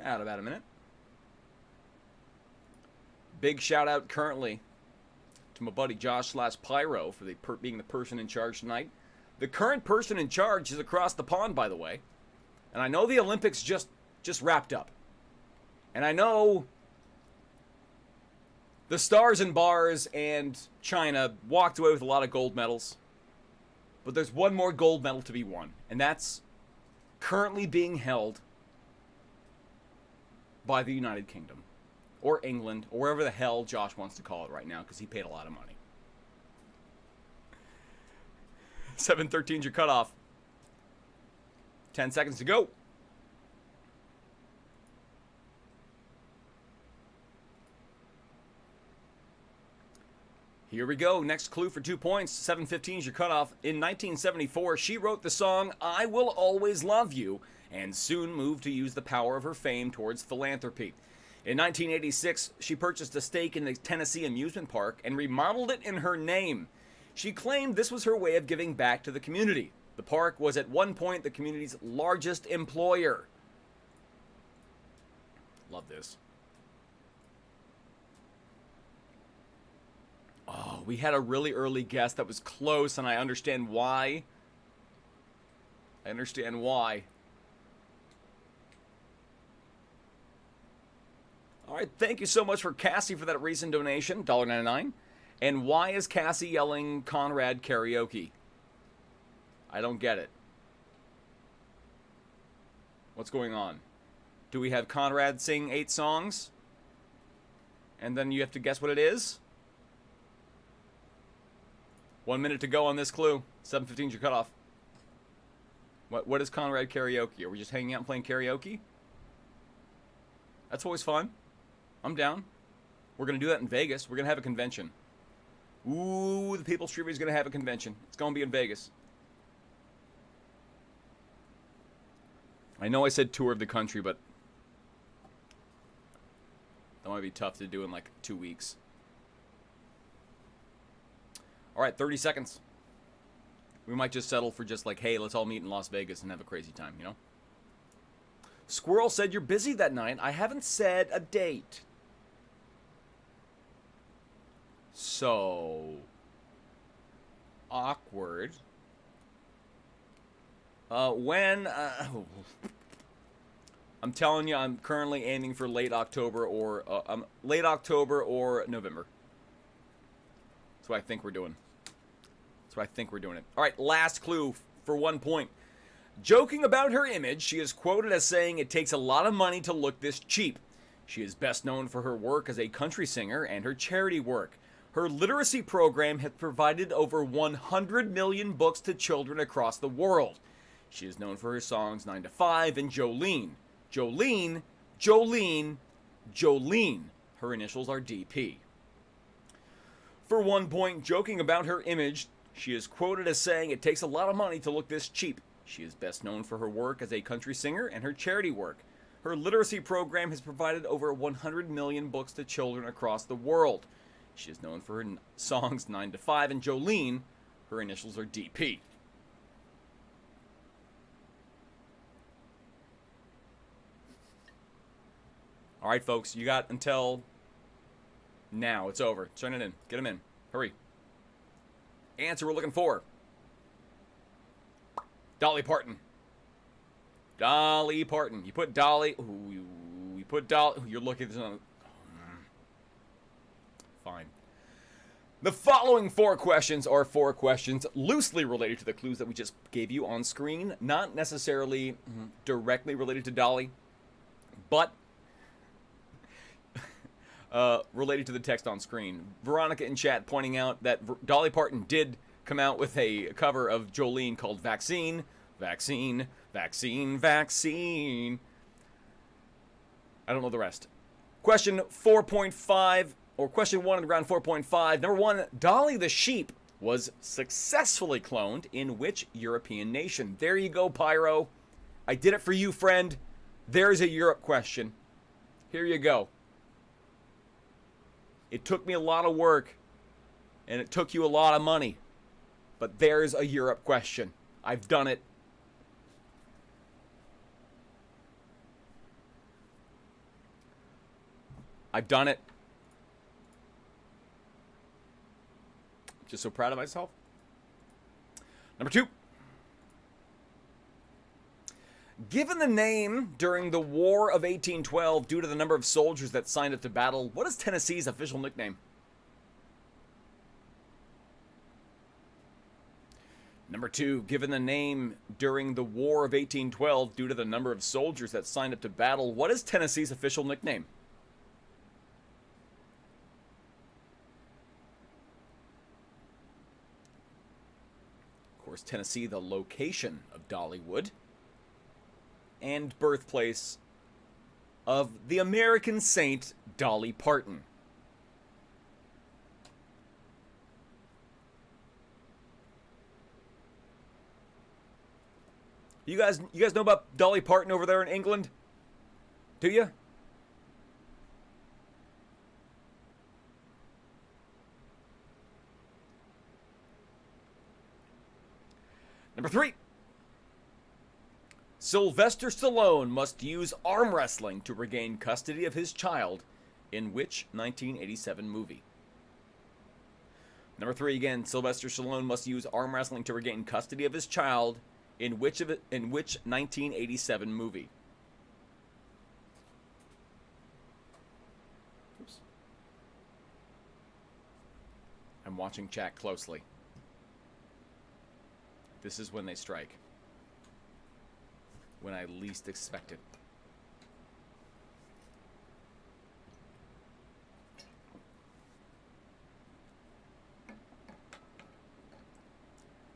Got about a minute. Big shout out currently to my buddy Josh /Pyro for being the person in charge tonight. The current person in charge is across the pond, by the way. And I know the Olympics just wrapped up. And I know the Stars and Bars and China walked away with a lot of gold medals. But there's one more gold medal to be won. And that's currently being held by the United Kingdom. Or England. Or wherever the hell Josh wants to call it right now. Because he paid a lot of money. 7:13 is your cutoff. 10 seconds to go. Here we go. Next clue for 2 points. 7:15 is your cutoff. In 1974, she wrote the song I Will Always Love You and soon moved to use the power of her fame towards philanthropy. In 1986, she purchased a stake in the Tennessee amusement park and remodeled it in her name. She claimed this was her way of giving back to the community. The park was at one point the community's largest employer. Love this. Oh, we had a really early guess that was close, and I understand why. I understand why. All right, thank you so much for Cassie for that recent donation, $1.99. And why is Cassie yelling Conrad karaoke? I don't get it. What's going on? Do we have Conrad sing 8 songs? And then you have to guess what it is? 1 minute to go on this clue. 7:15 is your cutoff. What is Conrad karaoke? Are we just hanging out and playing karaoke? That's always fun. I'm down. We're going to do that in Vegas. We're going to have a convention. Ooh, the People's Trivia is going to have a convention. It's going to be in Vegas. I know I said tour of the country, but that might be tough to do in like 2 weeks. All right, 30 seconds. We might just settle for just like, hey, let's all meet in Las Vegas and have a crazy time, you know? Squirrel said you're busy that night. I haven't said a date. So awkward. I'm telling you, I'm currently aiming for late October or November. That's what I think we're doing. That's what I think we're doing it. All right, last clue for 1 point. Joking about her image, she is quoted as saying it takes a lot of money to look this cheap. She is best known for her work as a country singer and her charity work. Her literacy program has provided over 100 million books to children across the world. She is known for her songs 9 to 5 and Jolene. Jolene, Jolene, Jolene. Her initials are DP. For 1 point, joking about her image, she is quoted as saying, "It takes a lot of money to look this cheap." She is best known for her work as a country singer and her charity work. Her literacy program has provided over 100 million books to children across the world. She is known for her songs 9 to 5 and Jolene. Her initials are DP. All right, folks, you got until now. It's over. Turn it in. Get them in. Hurry. Answer we're looking for. Dolly Parton. Dolly Parton. You put Dolly. Ooh, you put Dolly. You're looking at this on. Fine. The following 4 questions are 4 questions loosely related to the clues that we just gave you on screen. Not necessarily directly related to Dolly, but related to the text on screen. Veronica in chat pointing out that Dolly Parton did come out with a cover of Jolene called Vaccine, Vaccine, Vaccine, Vaccine. I don't know the rest. Question 4.5, or question 1 in round 4.5. Number 1, Dolly the sheep was successfully cloned in which European nation? There you go, Pyro. I did it for you, friend. There's a Europe question. Here you go. It took me a lot of work, and it took you a lot of money. But there's a Europe question. I've done it. I've done it. Just so proud of myself. Number 2. Given the name during the War of 1812 due to the number of soldiers that signed up to battle, what is Tennessee's official nickname? Number 2, given the name during the War of 1812 due to the number of soldiers that signed up to battle, what is Tennessee's official nickname? Of course, Tennessee, the location of Dollywood and birthplace of the American saint Dolly Parton. You guys know about Dolly Parton over there in England? Do you? Number 3. Sylvester Stallone must use arm wrestling to regain custody of his child in which 1987 movie? Number 3 again, Sylvester Stallone must use arm wrestling to regain custody of his child in which 1987 movie? Oops. I'm watching chat closely. This is when they strike. When I least expect it.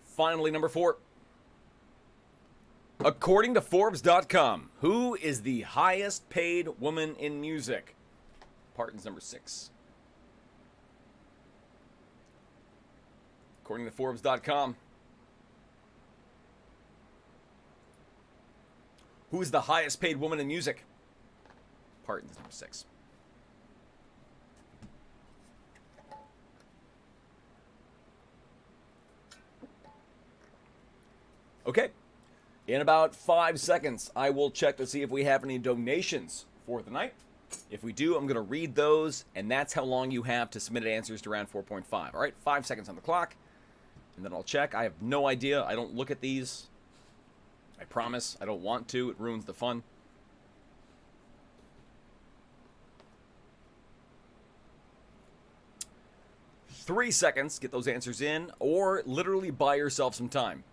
Finally, number 4. According to Forbes.com, who is the highest paid woman in music? Parton's number 6. According to Forbes.com, who is the highest paid woman in music? Parton's number 6. Okay. In about 5 seconds, I will check to see if we have any donations for the night. If we do, I'm going to read those, and that's how long you have to submit answers to round 4.5. All right, 5 seconds on the clock, and then I'll check. I have no idea. I don't look at these. I promise. I don't want to. It ruins the fun. Three seconds. Get those answers in, or literally buy yourself some time.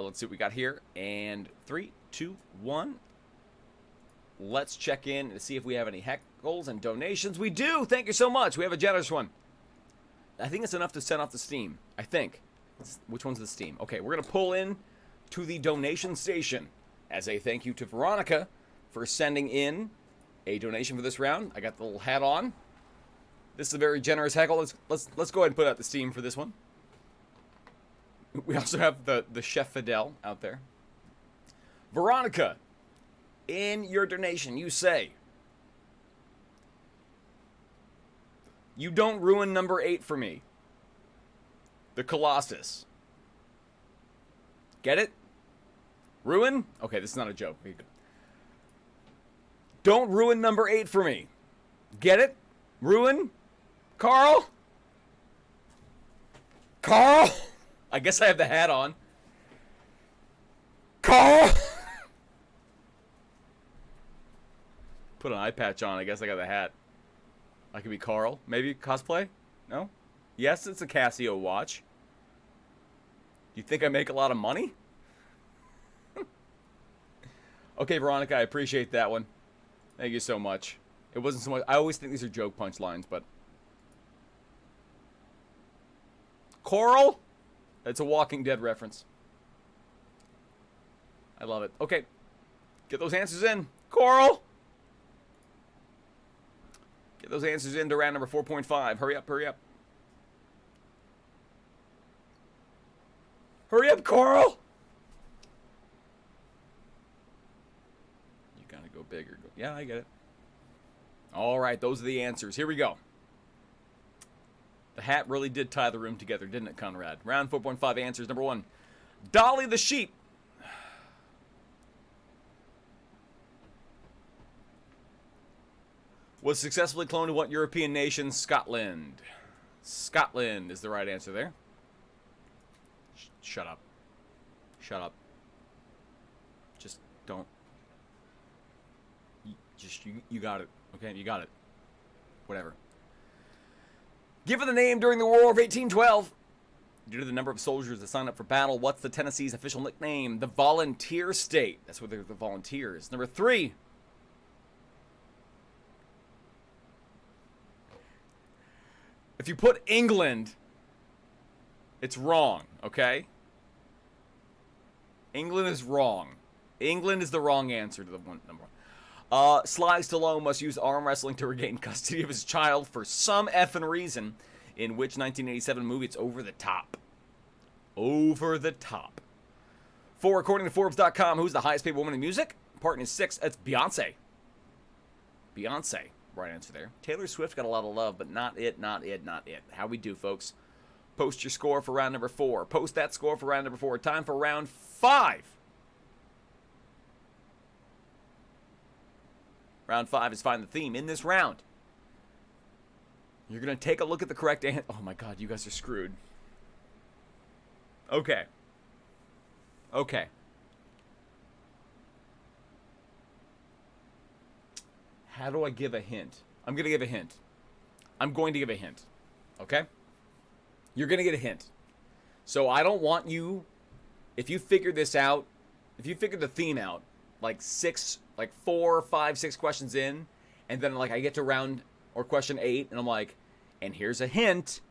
Let's see what we got here. And 3, 2, 1. Let's check in to see if we have any heckles and donations. We do. Thank you so much. We have a generous one. I think it's enough to send off the steam. I think. Which one's the Steam? Okay, we're going to pull in to the donation station as a thank you to Veronica for sending in a donation for this round. I got the little hat on. This is a very generous heckle. Let's go ahead and put out the Steam for this one. We also have the Chef Fidel out there. Veronica, in your donation, you say, "You don't ruin number 8 for me. The Colossus." Get it? Ruin? Okay, this is not a joke. Don't ruin number 8 for me. Get it? Ruin? Carl? Carl? I guess I have the hat on. Carl? Put an eye patch on. I guess I got the hat. I could be Carl. Maybe cosplay? No? Yes, it's a Casio watch. You think I make a lot of money? Okay, Veronica, I appreciate that one. Thank you so much. It wasn't so much. I always think these are joke punchlines, but Coral? It's a Walking Dead reference. I love it. Okay. Get those answers in. Coral! Get those answers into round number 4.5. Hurry up, hurry up. Hurry up, Coral! You gotta go bigger. Yeah, I get it. All right, those are the answers. Here we go. The hat really did tie the room together, didn't it, Conrad? Round 4.5 answers. Number 1, Dolly the sheep. Was successfully cloned to what European nation? Scotland. Scotland is the right answer there. Shut up. Shut up. Just don't. You got it. Okay, you got it. Whatever. Given the name during the War of 1812, due to the number of soldiers that signed up for battle, what's the Tennessee's official nickname? The Volunteer State. That's what they're the Volunteers. Number 3. If you put England, it's wrong, okay? England is wrong. England is the wrong answer to the one number 1. Sly Stallone must use arm wrestling to regain custody of his child for some effing reason. In which 1987 movie? It's Over the Top. Over the Top. 4, according to Forbes.com, who's the highest paid woman in music? Partner is 6. That's Beyonce. Beyonce. Right answer there. Taylor Swift got a lot of love, but not it, not it, not it. How we do, folks. Post your score for round number 4. Post that score for round number 4. Time for round 5. Round 5 is Find the Theme. In this round, you're going to take a look at the correct answer. Oh my god, you guys are screwed. Okay. Okay. How do I give a hint? I'm going to give a hint. I'm going to give a hint. Okay? You're going to get a hint. So I don't want you, if you figure this out, if you figure the theme out, like 4, 5, 6 questions in, and then like I get to round or question 8, and I'm like, and here's a hint.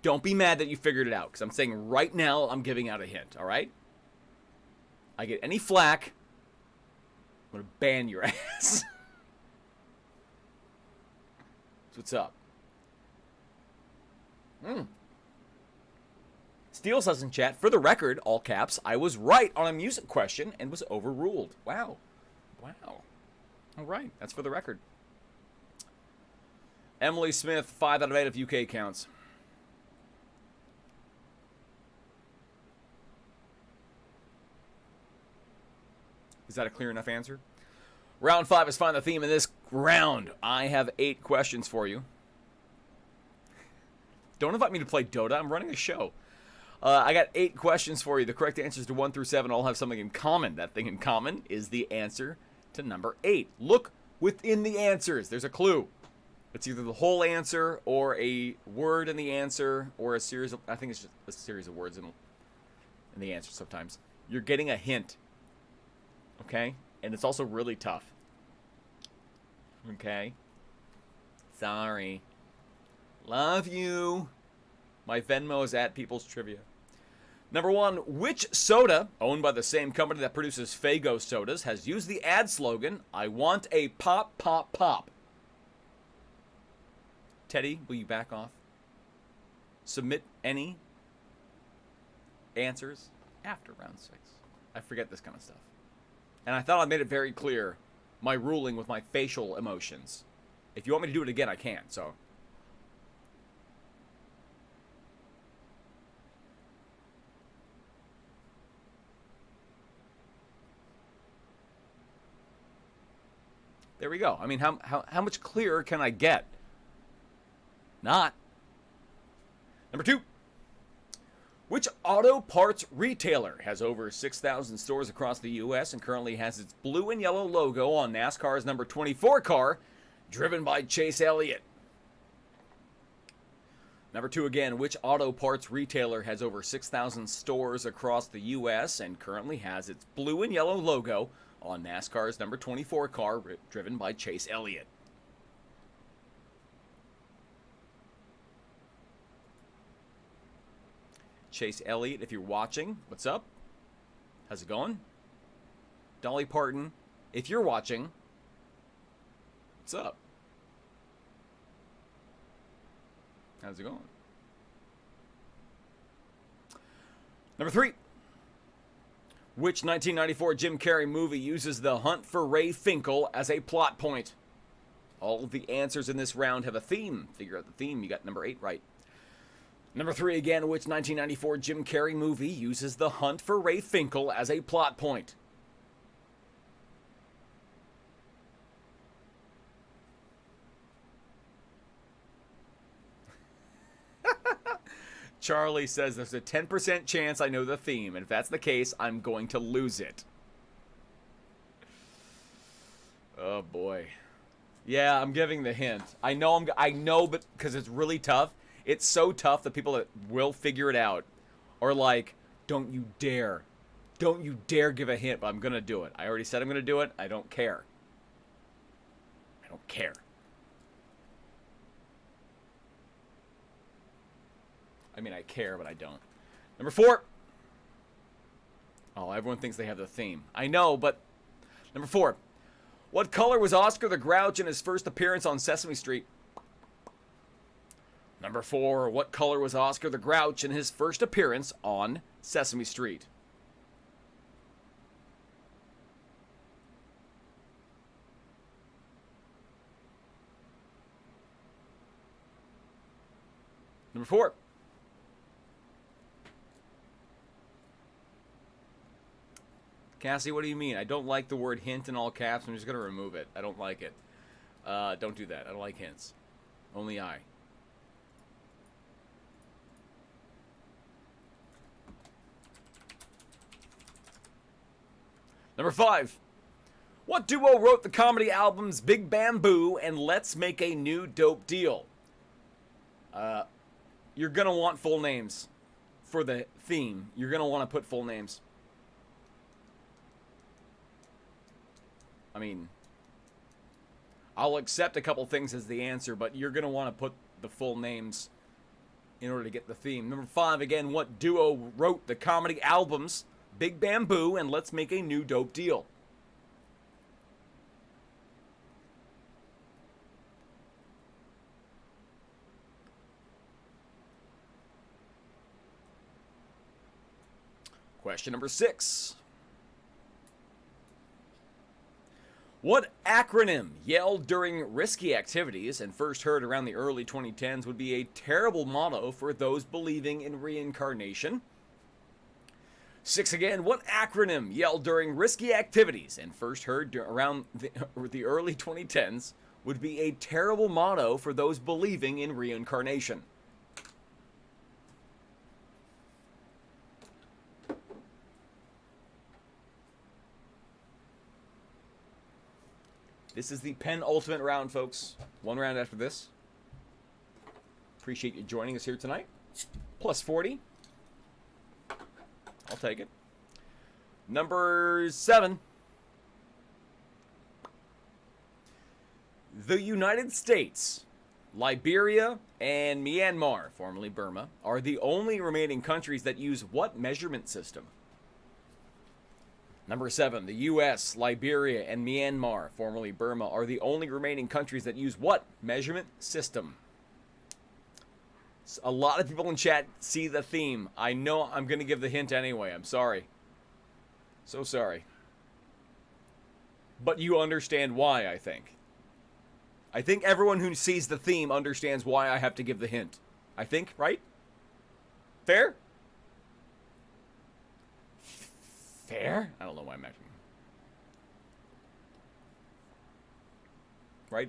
Don't be mad that you figured it out, because I'm saying right now I'm giving out a hint, all right? I get any flack, I'm going to ban your ass. What's up? Steel says in chat, for the record, all caps, I was right on a music question and was overruled. Wow. Wow. All right. That's for the record. Emily Smith, 5 out of 8 if UK counts. Is that a clear enough answer? Round 5 is Find the Theme. In this round, I have 8 questions for you. Don't invite me to play Dota. I'm running a show. I got 8 questions for you. The correct answers to 1 through 7 all have something in common. That thing in common is the answer to number 8. Look within the answers. There's a clue. It's either the whole answer or a word in the answer or a series of... I think it's just a series of words in the answer sometimes. You're getting a hint. Okay? And it's also really tough. Okay? Sorry. Love you. My Venmo is at People's Trivia. Number 1, which soda, owned by the same company that produces Faygo sodas, has used the ad slogan, "I want a pop, pop, pop"? Teddy, will you back off? Submit any answers after round 6. I forget this kind of stuff. And I thought I made it very clear, my ruling with my facial emotions. If you want me to do it again, I can, so. There we go. I mean, how much clearer can I get? Not. Number 2. Which auto parts retailer has over 6,000 stores across the U.S. and currently has its blue and yellow logo on NASCAR's number 24 car, driven by Chase Elliott? Number 2 again, which auto parts retailer has over 6,000 stores across the U.S. and currently has its blue and yellow logo on NASCAR's number 24 car, driven by Chase Elliott? Chase Elliott, if you're watching, what's up? How's it going? Dolly Parton, if you're watching, what's up? How's it going? Number 3. Which 1994 Jim Carrey movie uses the hunt for Ray Finkel as a plot point? All of the answers in this round have a theme. Figure out the theme. You got number 8 right. Number 3 again, which 1994 Jim Carrey movie uses the hunt for Ray Finkel as a plot point? Charlie says there's a 10% chance I know the theme, and if that's the case, I'm going to lose it. Oh boy. Yeah, I'm giving the hint. I know, but because it's really tough. It's so tough that people that will figure it out are like, don't you dare. Don't you dare give a hint, but I'm going to do it. I already said I'm going to do it. I don't care. I don't care. I mean, I care, but I don't. Number 4. Oh, everyone thinks they have the theme. I know, but... Number 4. What color was Oscar the Grouch in his first appearance on Sesame Street? Number 4. What color was Oscar the Grouch in his first appearance on Sesame Street? Number 4. Cassie, what do you mean? I don't like the word hint in all caps. I'm just going to remove it. I don't like it. Don't do that. I don't like hints. Only I. Number 5. What duo wrote the comedy albums Big Bamboo and Let's Make a New Dope Deal? You're going to want full names for the theme. You're going to want to put full names. I mean, I'll accept a couple things as the answer, but you're going to want to put the full names in order to get the theme. Number 5, again, what duo wrote the comedy albums Big Bamboo and Let's Make a New Dope Deal? Question number 6. What acronym, yelled during risky activities and first heard around the early 2010s, would be a terrible motto for those believing in reincarnation? 6 again, what acronym, yelled during risky activities and first heard around the early 2010s, would be a terrible motto for those believing in reincarnation? This is the penultimate round, folks. One round after this. Appreciate you joining us here tonight. Plus 40. I'll take it. Number 7. The United States, Liberia, and Myanmar, formerly Burma, are the only remaining countries that use what measurement system? Number 7, the U.S., Liberia, and Myanmar, formerly Burma, are the only remaining countries that use what measurement system? A lot of people in chat see the theme. I know I'm going to give the hint anyway. I'm sorry. So sorry. But you understand why, I think. I think everyone who sees the theme understands why I have to give the hint. I think, right? Fair? Fair? I don't know why I'm acting. Right?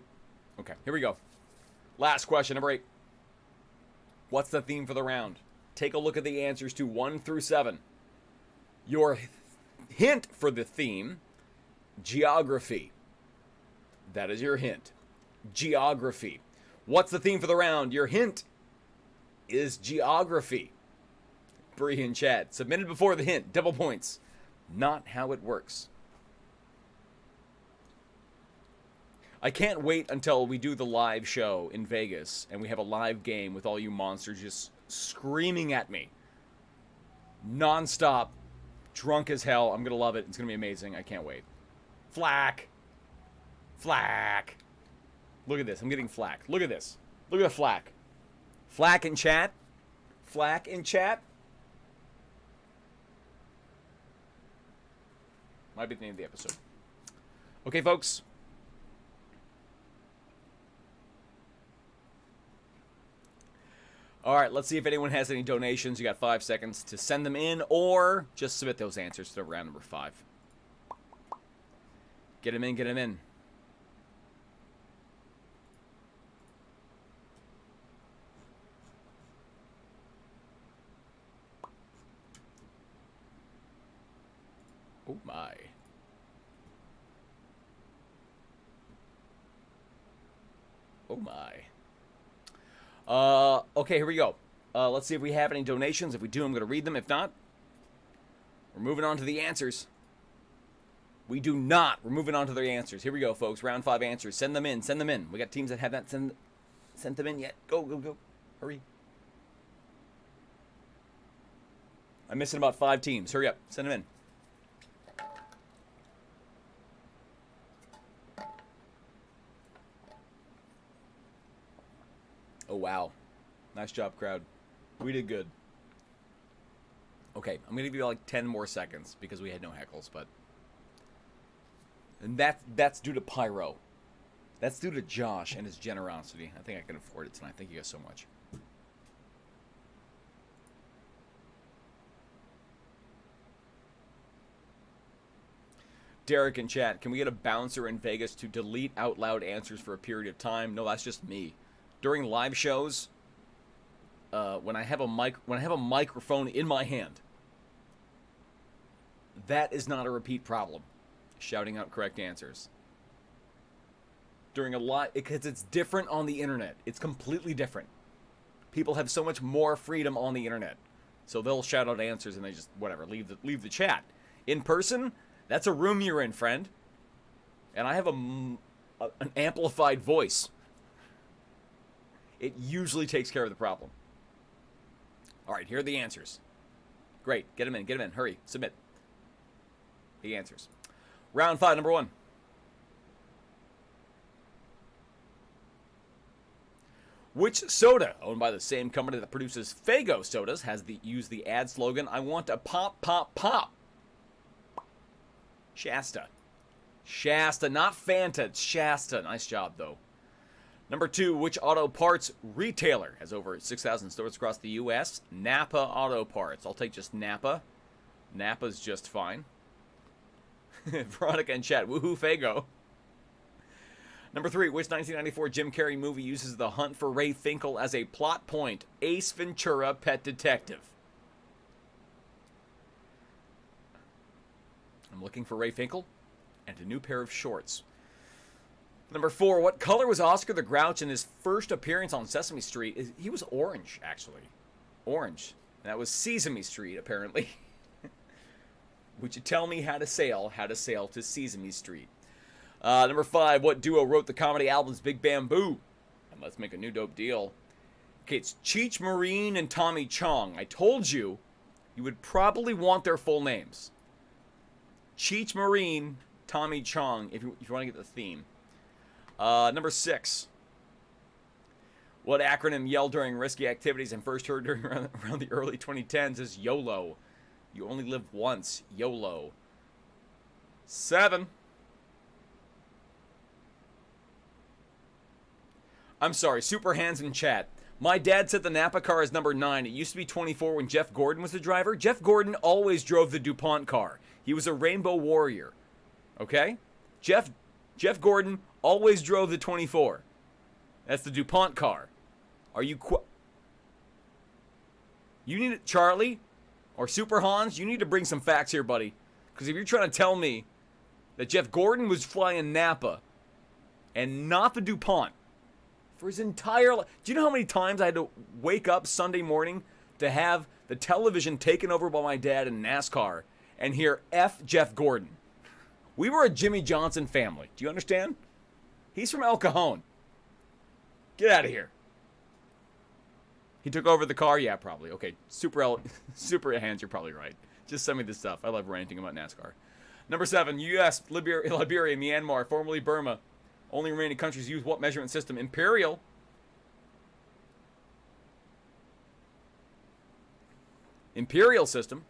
Okay, here we go. Last question, number 8. What's the theme for the round? Take a look at the answers to 1 through 7. Your hint for the theme, geography. That is your hint. Geography. What's the theme for the round? Your hint is geography. Bree in chat. Submitted before the hint. Double points. Not how it works. I can't wait until we do the live show in Vegas and we have a live game with all you monsters just screaming at me. Non-stop. Drunk as hell. I'm going to love it. It's going to be amazing. I can't wait. Flack. Flack. Look at this. I'm getting flack. Look at this. Look at the flack. Flack in chat. Flack in chat. Might be the name of the episode. Okay, folks. All right, let's see if anyone has any donations. You got 5 seconds to send them in or just submit those answers to round number 5. Get them in, get them in. Oh my. Oh my. Okay, here we go. Let's see if we have any donations. If we do, I'm going to read them. If not, we're moving on to the answers. We do not. We're moving on to the answers. Here we go, folks. Round 5 answers. Send them in. Send them in. We got teams that have not sent them in yet. Go, go, go. Hurry. I'm missing about 5 teams. Hurry up. Send them in. Oh, wow. Nice job, crowd. We did good. Okay, I'm going to give you like 10 more seconds because we had no heckles, but... And that's due to Pyro. That's due to Josh and his generosity. I think I can afford it tonight. Thank you guys so much. Derek in chat, can we get a bouncer in Vegas to delete out loud answers for a period of time? No, that's just me. During live shows, when I have a microphone in my hand, that is not a repeat problem. Shouting out correct answers. During a live, because it's different on the internet. It's completely different. People have so much more freedom on the internet, so they'll shout out answers and they just whatever leave the chat. In person, that's a room you're in, friend. And I have an amplified voice. It usually takes care of the problem. All right, here are the answers. Great. Get them in. Hurry. Submit. The answers. Round 5, number 1. Which soda, owned by the same company that produces Faygo sodas, has used the ad slogan, I want a pop, pop, pop? Shasta. Shasta, not Fanta. It's Shasta. Nice job, though. Number 2, which auto parts retailer has over 6,000 stores across the U.S.? Napa Auto Parts. I'll take just Napa. Napa's just fine. Veronica in chat. Woohoo, Faygo. Number 3, which 1994 Jim Carrey movie uses the hunt for Ray Finkel as a plot point? Ace Ventura, Pet Detective. I'm looking for Ray Finkel and a new pair of shorts. Number 4, what color was Oscar the Grouch in his first appearance on Sesame Street? He was orange, actually. Orange. And that was Sesame Street, apparently. Would you tell me how to sail to Sesame Street? Number 5, what duo wrote the comedy albums Big Bamboo? And Let's Make a New Dope Deal? Okay, it's Cheech Marine and Tommy Chong. I told you, you would probably want their full names. Cheech Marine, Tommy Chong, if you want to get the theme. Number 6. What acronym yelled during risky activities and first heard during around the early 2010s is YOLO. You only live once. YOLO. 7. I'm sorry, Super Hands in chat. My dad said the Napa car is number 9. It used to be 24 when Jeff Gordon was the driver. Jeff Gordon always drove the DuPont car. He was a Rainbow Warrior. Okay? Jeff Gordon always drove the 24. That's the DuPont car. Are you You need it, Charlie or Super Hans, you need to bring some facts here, buddy. Because if you're trying to tell me that Jeff Gordon was flying Napa and not the DuPont for his entire life. Do you know how many times I had to wake up Sunday morning to have the television taken over by my dad in NASCAR and hear F. Jeff Gordon? We were a Jimmy Johnson family. Do you understand? He's from El Cajon. Get out of here. He took over the car? Yeah, probably. Okay, Super Hands, you're probably right. Just send me this stuff. I love ranting about NASCAR. Number 7, U.S., Liberia, Myanmar, formerly Burma. Only remaining countries use what measurement system? Imperial. Imperial system.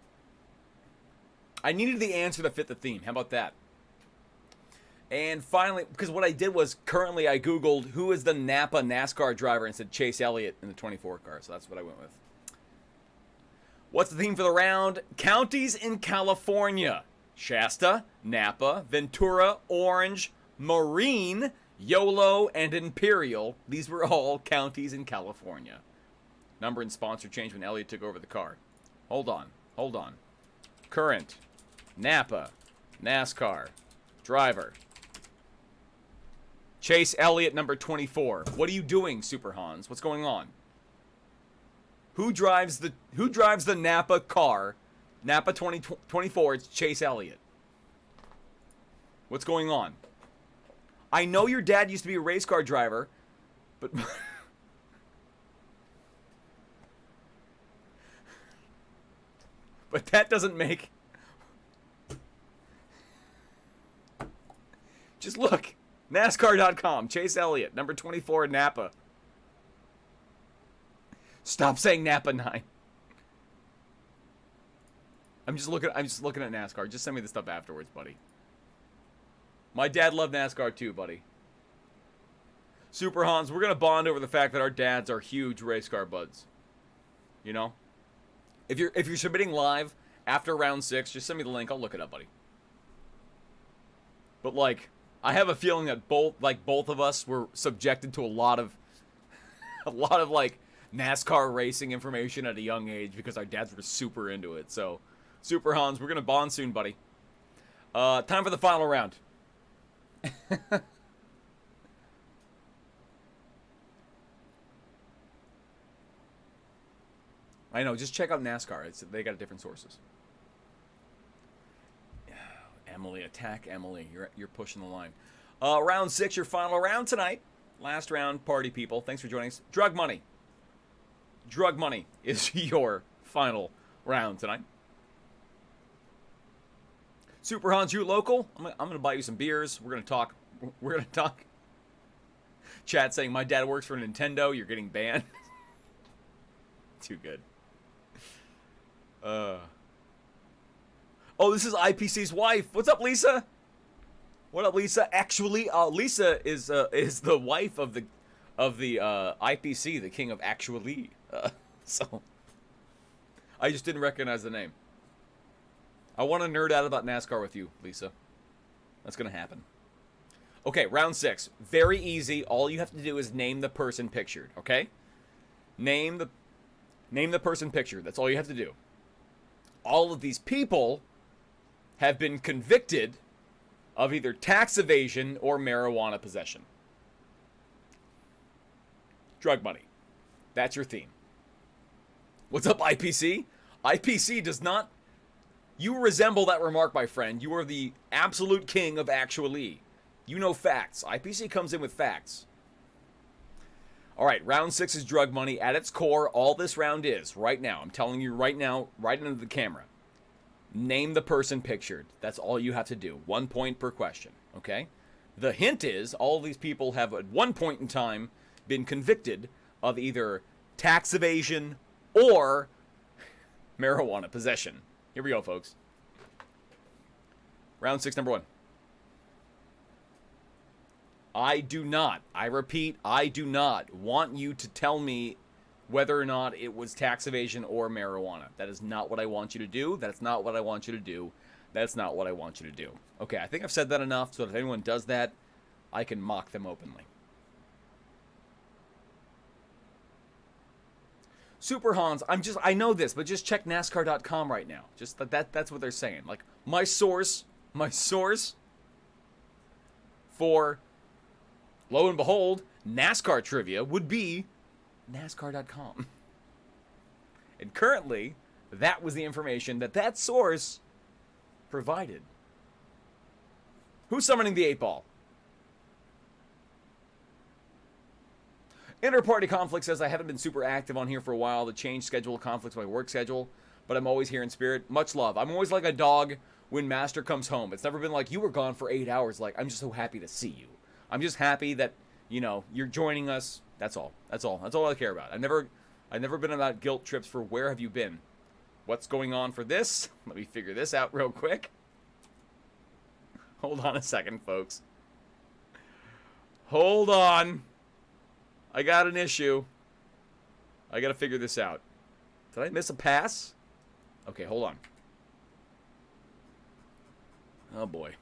I needed the answer to fit the theme. How about that? And finally, because what I did was currently I Googled who is the Napa NASCAR driver and said Chase Elliott in the 24 car. So that's what I went with. What's the theme for the round? Counties in California. Shasta, Napa, Ventura, Orange, Marine, YOLO, and Imperial. These were all counties in California. Number and sponsor changed when Elliott took over the car. Hold on. Current. Napa. NASCAR. Driver. Chase Elliott, number 24. What are you doing, Super Hans? What's going on? Who drives the Napa car? Napa 2024, it's Chase Elliott. What's going on? I know your dad used to be a race car driver, but but that doesn't make. Just look. NASCAR.com. Chase Elliott, number 24, Napa. Stop saying Napa 9. I'm just looking at NASCAR. Just send me the stuff afterwards, buddy. My dad loved NASCAR too, buddy. Super Hans, we're gonna bond over the fact that our dads are huge race car buds. You know? If you're submitting live after round 6, just send me the link. I'll look it up, buddy. But like, I have a feeling that both of us were subjected to a lot of like NASCAR racing information at a young age because our dads were super into it. So, Super Hans, we're gonna bond soon, buddy. Time for the final round. I know, just check out NASCAR. They got different sources. Emily, attack Emily. You're pushing the line. Round 6, your final round tonight. Last round, party people. Thanks for joining us. Drug money. Drug money is your final round tonight. Super Hans, you local? I'm gonna buy you some beers. We're gonna talk. Chat saying my dad works for Nintendo. You're getting banned. Too good. Oh, this is IPC's wife. What's up, Lisa? What up, Lisa? Actually, Lisa is the wife of the IPC, the king of actually. So I just didn't recognize the name. I want to nerd out about NASCAR with you, Lisa. That's gonna happen. Okay, round 6. Very easy. All you have to do is name the person pictured. Okay? Name the person pictured. That's all you have to do. All of these people have been convicted of either tax evasion or marijuana possession. Drug money. That's your theme. What's up, IPC? IPC does not... You resemble that remark, my friend. You are the absolute king of actually. You know facts. IPC comes in with facts. All right, round 6 is drug money. At its core, all this round is, right now, I'm telling you right now, right into the camera, name the person pictured. That's all you have to do. 1 point per question, okay? The hint is, all these people have at one point in time been convicted of either tax evasion or marijuana possession. Here we go, folks. Round 6, number 1. I repeat, I do not want you to tell me whether or not it was tax evasion or marijuana. That is not what I want you to do. That's not what I want you to do. That's not what I want you to do. Okay, I think I've said that enough so that if anyone does that, I can mock them openly. Super Hans, I know this, but just check NASCAR.com right now. Just that's what they're saying. Like, my source for, lo and behold, NASCAR trivia would be NASCAR.com. And currently, that was the information that source provided. Who's summoning the 8-ball? Inter-party conflict says, I haven't been super active on here for a while. The change schedule conflicts my work schedule, but I'm always here in spirit. Much love. I'm always like a dog when master comes home. It's never been like, you were gone for 8 hours. Like, I'm just so happy to see you. I'm just happy that, you know, you're joining us. That's all. That's all. That's all I care about. I've never been about guilt trips for where have you been. What's going on for this? Let me figure this out real quick. Hold on a second, folks. Hold on. I got an issue. I got to figure this out. Did I miss a pass? Okay, hold on. Oh, boy.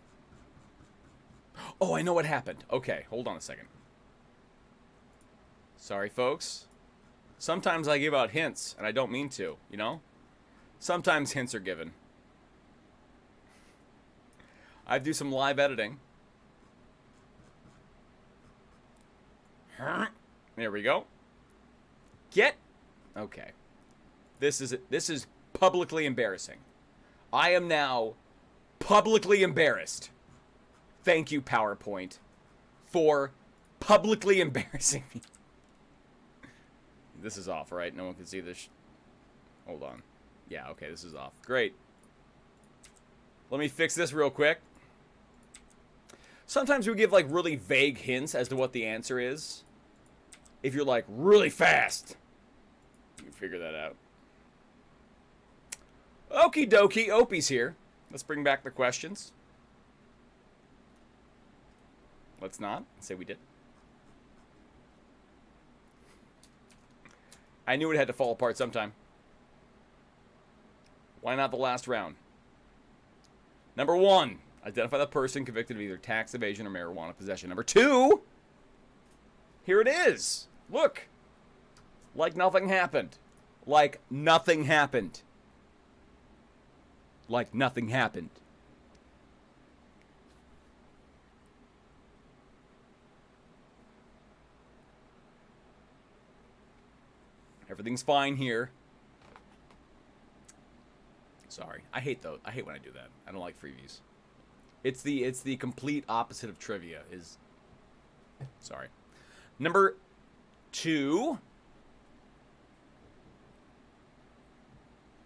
Oh, I know what happened. Okay, hold on a second. Sorry, folks. Sometimes I give out hints, and I don't mean to, you know? Sometimes hints are given. I do some live editing. There we go. Okay. This is publicly embarrassing. I am now publicly embarrassed. Thank you, PowerPoint, for publicly embarrassing me. This is off, right? No one can see this. Hold on. Yeah, okay, this is off. Great. Let me fix this real quick. Sometimes we give, like, really vague hints as to what the answer is. If you're, like, really fast, you can figure that out. Okie dokie, Opie's here. Let's bring back the questions. Let's not. Say we did. I knew it had to fall apart sometime. Why not the last round? Number 1, identify the person convicted of either tax evasion or marijuana possession. Number 2, here it is. Look. Like nothing happened. Like nothing happened. Like nothing happened. Everything's fine here. Sorry. I hate when I do that. I don't like freebies. It's the complete opposite of trivia is sorry. Number 2.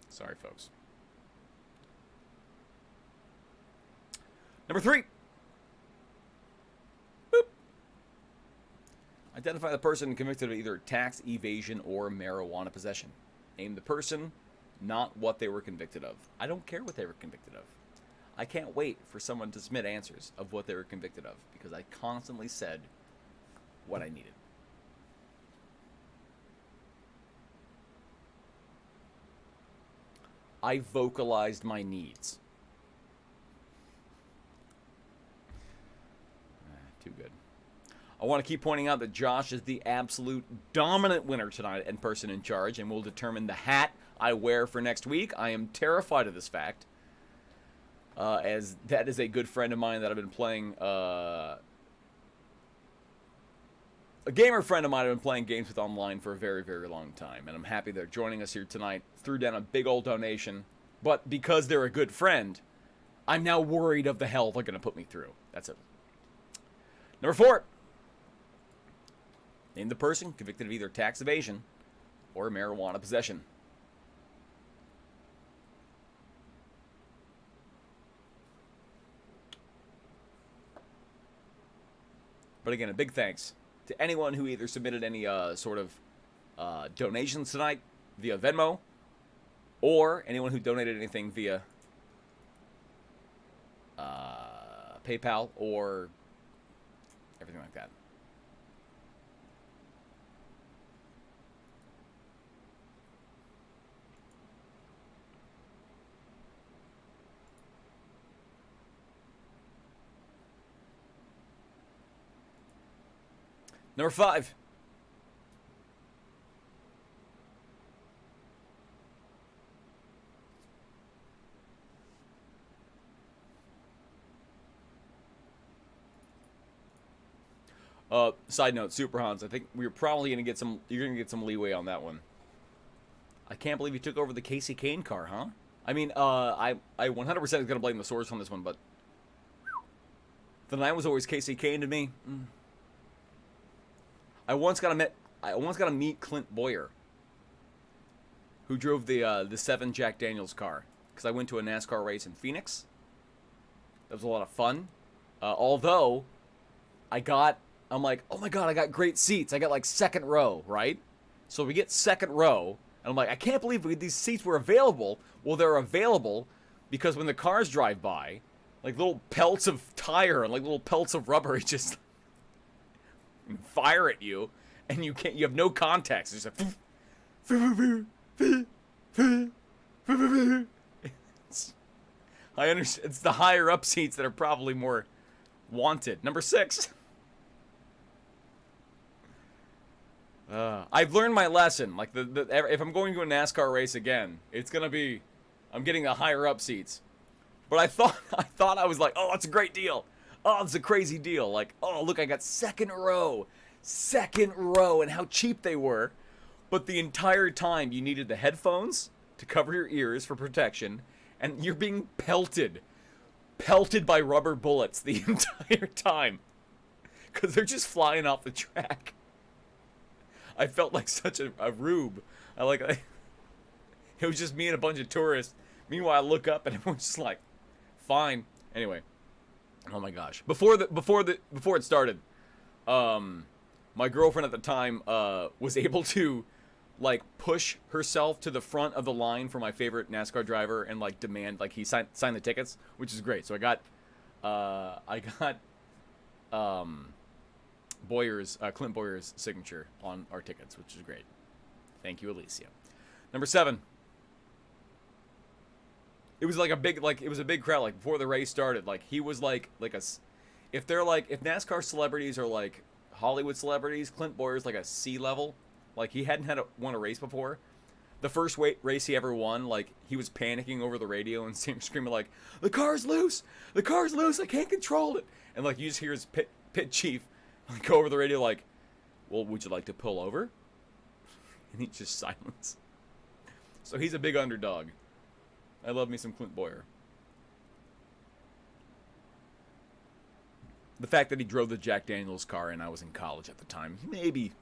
Sorry, folks. Number 3. Boop. Identify the person convicted of either tax evasion or marijuana possession. Name the person, not what they were convicted of. I don't care what they were convicted of. I can't wait for someone to submit answers of what they were convicted of because I constantly said what I needed. I vocalized my needs. Too good. I want to keep pointing out that Josh is the absolute dominant winner tonight and person in charge and will determine the hat I wear for next week. I am terrified of this fact, as that is a good friend of mine that I've been playing, a gamer friend of mine I've been playing games with online for a very, very long time, and I'm happy they're joining us here tonight. Threw down a big old donation, but because they're a good friend, I'm now worried of the hell they're going to put me through. That's it. Number 4. Name the person convicted of either tax evasion or marijuana possession. But again, a big thanks to anyone who either submitted any sort of donations tonight via Venmo, or anyone who donated anything via PayPal or everything like that. Number 5. Side note, Super Hans, I think we're probably gonna get some. You're gonna get some leeway on that one. I can't believe you took over the Casey Kane car, huh? I mean, I 100% is gonna blame the source on this one, but the 9 was always Casey Kane to me. I once got to meet Clint Boyer, who drove the 7 Jack Daniels car, because I went to a NASCAR race in Phoenix. That was a lot of fun. Although, I'm like, oh my god, I got great seats. I got like second row, right? So we get second row, and I'm like, I can't believe these seats were available. Well, they're available because when the cars drive by, like little pelts of tire and like little pelts of rubber just fire at you, and you have no context. It's just I understand. It's the higher up seats that are probably more wanted. Number 6. I've learned my lesson. Like if I'm going to a NASCAR race again, it's gonna be, I'm getting the higher up seats. But I thought I was like, oh, that's a great deal. Oh, it's a crazy deal. Like, oh, look, I got second row, and how cheap they were. But the entire time you needed the headphones to cover your ears for protection, and you're being pelted by rubber bullets the entire time, because they're just flying off the track. I felt like such a rube. It was just me and a bunch of tourists. Meanwhile, I look up and everyone's just like, fine. Anyway, oh my gosh. Before it started, my girlfriend at the time was able to like push herself to the front of the line for my favorite NASCAR driver and like demand like he sign the tickets, which is great. So I got Clint Boyer's signature on our tickets, which is great. Thank you, Alicia. Number 7. It was like it was a big crowd, like before the race started. Like he was like if NASCAR celebrities are like Hollywood celebrities, Clint Boyer's like a C level. Like he hadn't won a race before. The first race he ever won, like he was panicking over the radio and screaming like, the car's loose, I can't control it. And like you just hear his pit chief go over the radio like, well, would you like to pull over? And he just silence. So he's a big underdog. I love me some Clint Boyer. The fact that he drove the Jack Daniels car and I was in college at the time, maybe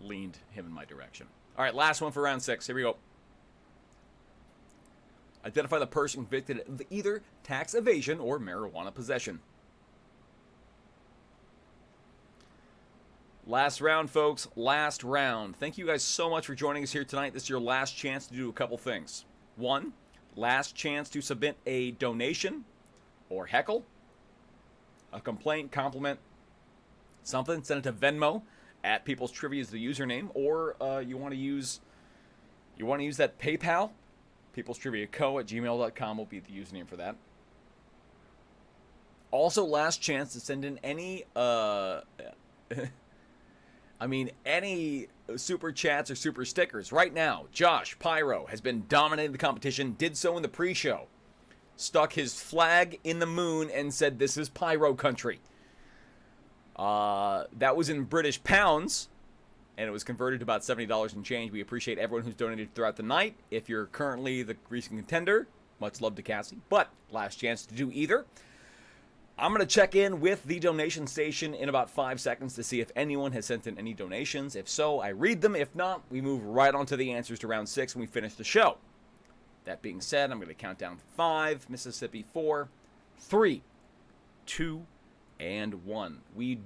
leaned him in my direction. All right, last one for round 6. Here we go. Identify the person convicted of either tax evasion or marijuana possession. Last round, folks. Last round. Thank you guys so much for joining us here tonight. This is your last chance to do a couple things. 1, last chance to submit a donation or heckle, a complaint, compliment, something. Send it to Venmo at People's Trivia is the username, or you want to use that PayPal, peoplestriviaco@gmail.com will be the username for that. Also, last chance to send in any any super chats or super stickers. Right now, Josh Pyro has been dominating the competition, did so in the pre-show. Stuck his flag in the moon and said, this is Pyro country. That was in British pounds, and it was converted to about $70 and change. We appreciate everyone who's donated throughout the night. If you're currently the recent contender, much love to Cassie, but last chance to do either. I'm going to check in with the donation station in about 5 seconds to see if anyone has sent in any donations. If so, I read them. If not, we move right on to the answers to round 6 and we finish the show. That being said, I'm going to count down 5, Mississippi 4, 3, 2, and 1. We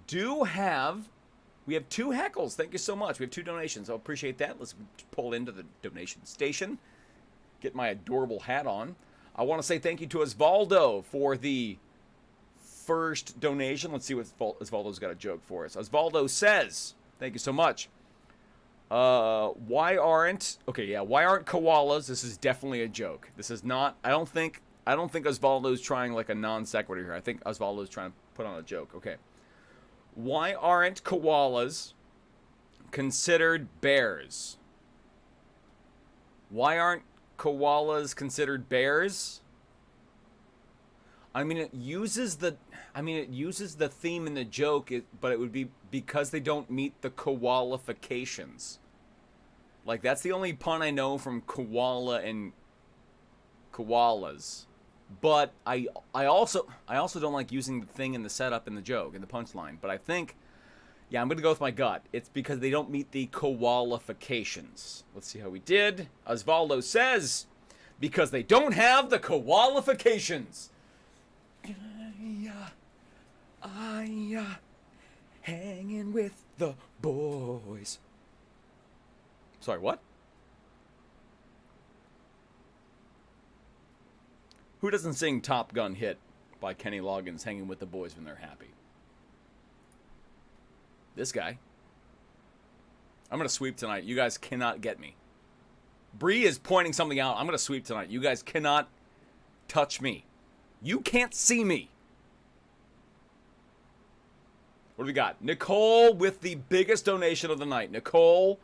have 2 heckles. Thank you so much. We have 2 donations. I appreciate that. Let's pull into the donation station. Get my adorable hat on. I want to say thank you to Osvaldo for the first donation. Let's see what Osvaldo's got a joke for us. Osvaldo says, thank you so much. Why aren't koalas? This is definitely a joke. This is not, I don't think Osvaldo's trying like a non sequitur here. I think Osvaldo's trying to put on a joke. Okay. Why aren't koalas considered bears? Why aren't koalas considered bears? I mean, it uses the theme in the joke, but it would be because they don't meet the koalifications. Like, that's the only pun I know from koala and koalas. But I also don't like using the thing in the setup in the joke, in the punchline. But I think, yeah, I'm going to go with my gut. It's because they don't meet the koalifications. Let's see how we did. Osvaldo says, because they don't have the koalifications. Hanging with the boys. Sorry, what? Who doesn't sing Top Gun Hit by Kenny Loggins, hanging with the boys when they're happy? This guy. I'm going to sweep tonight. You guys cannot get me. Bree is pointing something out. I'm going to sweep tonight. You guys cannot touch me. You can't see me. What do we got? Nicole with the biggest donation of the night. Nicole,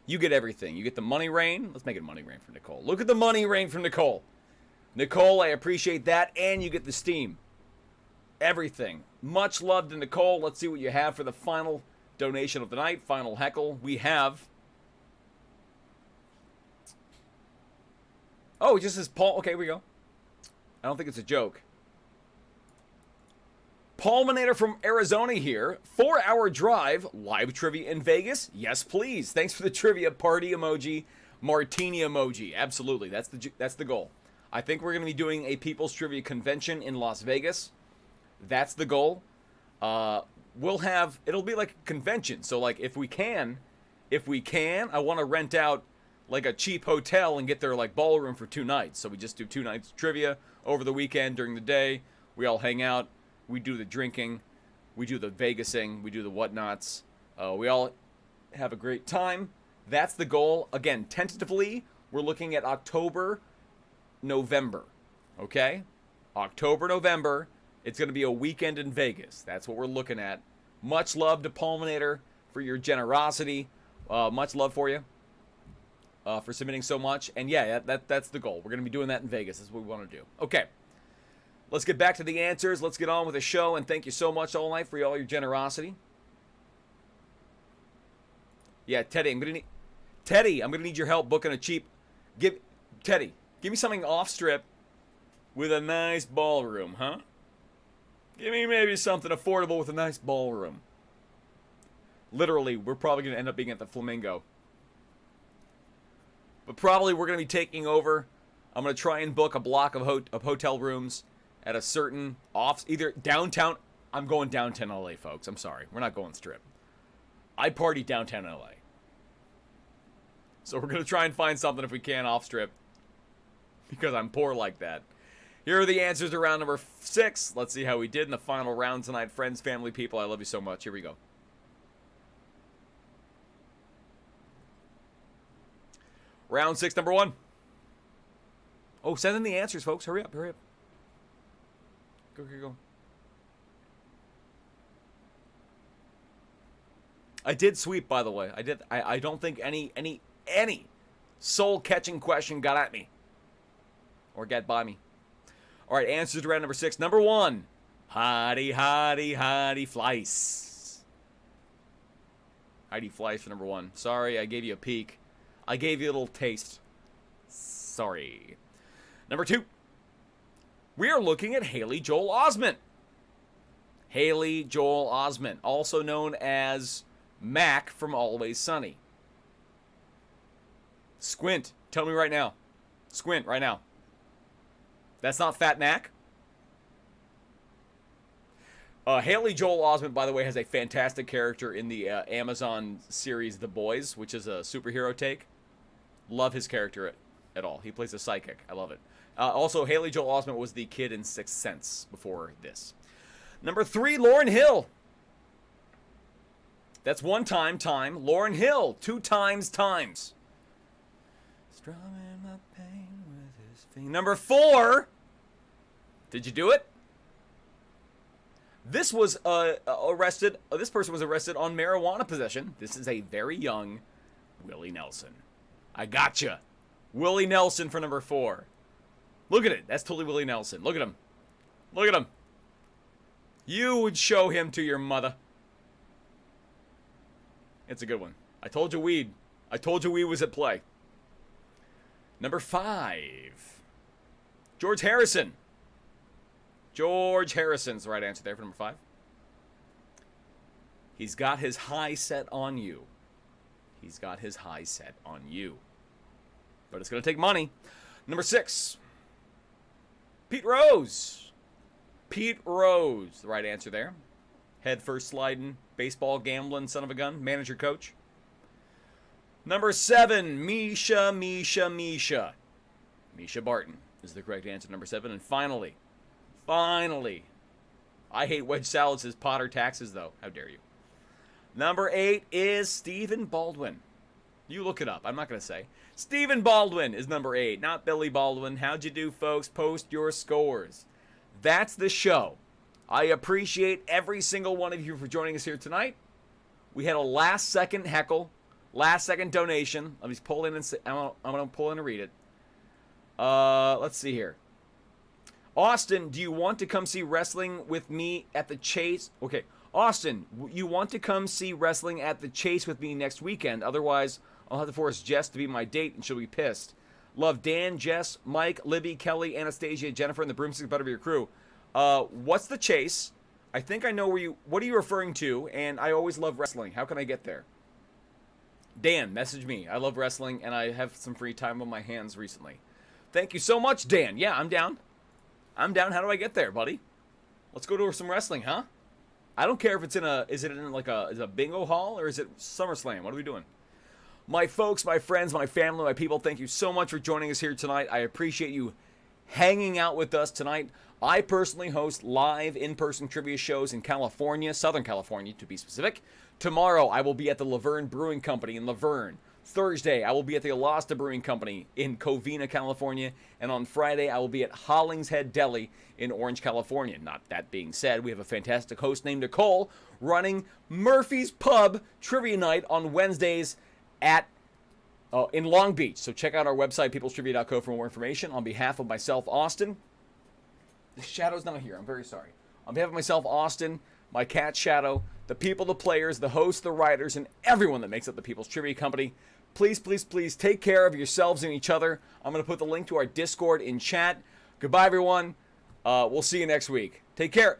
you get everything. You get the money rain. Let's make it money rain for Nicole. Look at the money rain from Nicole. Nicole, I appreciate that. And you get the steam. Everything. Much love to Nicole. Let's see what you have for the final donation of the night. Final heckle. We have... Oh, it just says Paul. Okay, here we go. I don't think it's a joke. Paulminator from Arizona here. 4-hour drive. Live trivia in Vegas? Yes, please. Thanks for the trivia party emoji. Martini emoji. Absolutely. That's the goal. I think we're going to be doing a People's Trivia Convention in Las Vegas. That's the goal. It'll be like a convention. So, like, if we can, I want to rent out like a cheap hotel and get their like ballroom for 2 nights. So we just do 2 nights of trivia over the weekend during the day. We all hang out. We do the drinking. We do the Vegasing. We do the whatnots. We all have a great time. That's the goal. Again, tentatively, we're looking at October, November. Okay? October, November. It's going to be a weekend in Vegas. That's what we're looking at. Much love to Paulminator for your generosity. Much love for you. For submitting so much. And yeah, that's the goal. We're going to be doing that in Vegas. That's what we want to do. Okay. Let's get back to the answers. Let's get on with the show. And thank you so much, All Night, for all your generosity. Yeah, Teddy, I'm going to need your help booking a cheap... Teddy, give me something off-strip with a nice ballroom, huh? Give me maybe something affordable with a nice ballroom. Literally, we're probably going to end up being at the Flamingo. But probably we're going to be taking over. I'm going to try and book a block of hotel rooms at a certain either downtown. I'm going downtown LA, folks. I'm sorry. We're not going strip. I party downtown LA. So we're going to try and find something if we can off strip. Because I'm poor like that. Here are the answers to round number 6. Let's see how we did in the final round tonight. Friends, family, people, I love you so much. Here we go. Round 6, number 1. Oh, send in the answers, folks. Hurry up, hurry up. Go. I did sweep, by the way. I don't think any soul-catching question got at me. Or got by me. All right, answers to round number 6. Number 1. Heidi Fleiss. Heidi Fleiss for number 1. Sorry, I gave you a peek. I gave you a little taste. Sorry. Number 2. We are looking at Haley Joel Osment. Haley Joel Osment, also known as Mac from Always Sunny. Squint. Tell me right now. Squint right now. That's not Fat Mac? Haley Joel Osment, by the way, has a fantastic character in the Amazon series The Boys, which is a superhero take. Love his character at all. He plays a psychic. I love it. Also, Haley Joel Osment was the kid in Sixth Sense before this. Number 3, Lauryn Hill. That's one time. Lauryn Hill, 2 times. Strumming my pain with his finger. Number 4. Did you do it? This was arrested. This person was arrested on marijuana possession. This is a very young Willie Nelson. I gotcha. Willie Nelson for number 4. Look at it. That's totally Willie Nelson. Look at him. Look at him. You would show him to your mother. It's a good one. I told you weed. I told you weed was at play. Number 5. George Harrison. George Harrison's the right answer there for number 5. He's got his high set on you. He's got his high set on you. But it's going to take money. Number 6. Pete Rose. Pete Rose, the right answer there. Head first sliding, baseball gambling, son of a gun, manager coach. Number 7, Misha Barton is the correct answer, number 7. And finally, I hate wedge salads, says Potter taxes, though. How dare you? Number 8 is Stephen Baldwin. You look it up. I'm not going to say. Stephen Baldwin is number 8, not Billy Baldwin. How'd you do, folks? Post your scores. That's the show. I appreciate every single one of you for joining us here tonight. We had a last-second heckle, last-second donation. Let me pull in and say, I'm going to pull in and read it. Let's see here. Austin, do you want to come see wrestling with me at the Chase? Okay, Austin, you want to come see wrestling at the Chase with me next weekend? Otherwise, I'll have to force Jess to be my date, and she'll be pissed. Love Dan, Jess, Mike, Libby, Kelly, Anastasia, Jennifer, and the Broomstick Butterbeer crew. What's the Chase? I think I know what are you referring to, and I always love wrestling. How can I get there? Dan, message me. I love wrestling, and I have some free time on my hands recently. Thank you so much, Dan. Yeah, I'm down. I'm down. How do I get there, buddy? Let's go to some wrestling, huh? I don't care if it's is it in like a bingo hall, or is it SummerSlam? What are we doing? My folks, my friends, my family, my people, thank you so much for joining us here tonight. I appreciate you hanging out with us tonight. I personally host live in-person trivia shows in California, Southern California to be specific. Tomorrow, I will be at the Laverne Brewing Company in Laverne. Thursday, I will be at the Alasta Brewing Company in Covina, California. And on Friday, I will be at Hollingshead Deli in Orange, California. Not that being said, we have a fantastic host named Nicole running Murphy's Pub Trivia Night on Wednesdays in Long Beach. So check out our website, peoplestrivia.co, for more information. On behalf of myself, Austin. The Shadow's not here. I'm very sorry. On behalf of myself, Austin, my cat Shadow, the people, the players, the hosts, the writers, and everyone that makes up the People's Trivia Company, please, please, please take care of yourselves and each other. I'm going to put the link to our Discord in chat. Goodbye, everyone. We'll see you next week. Take care.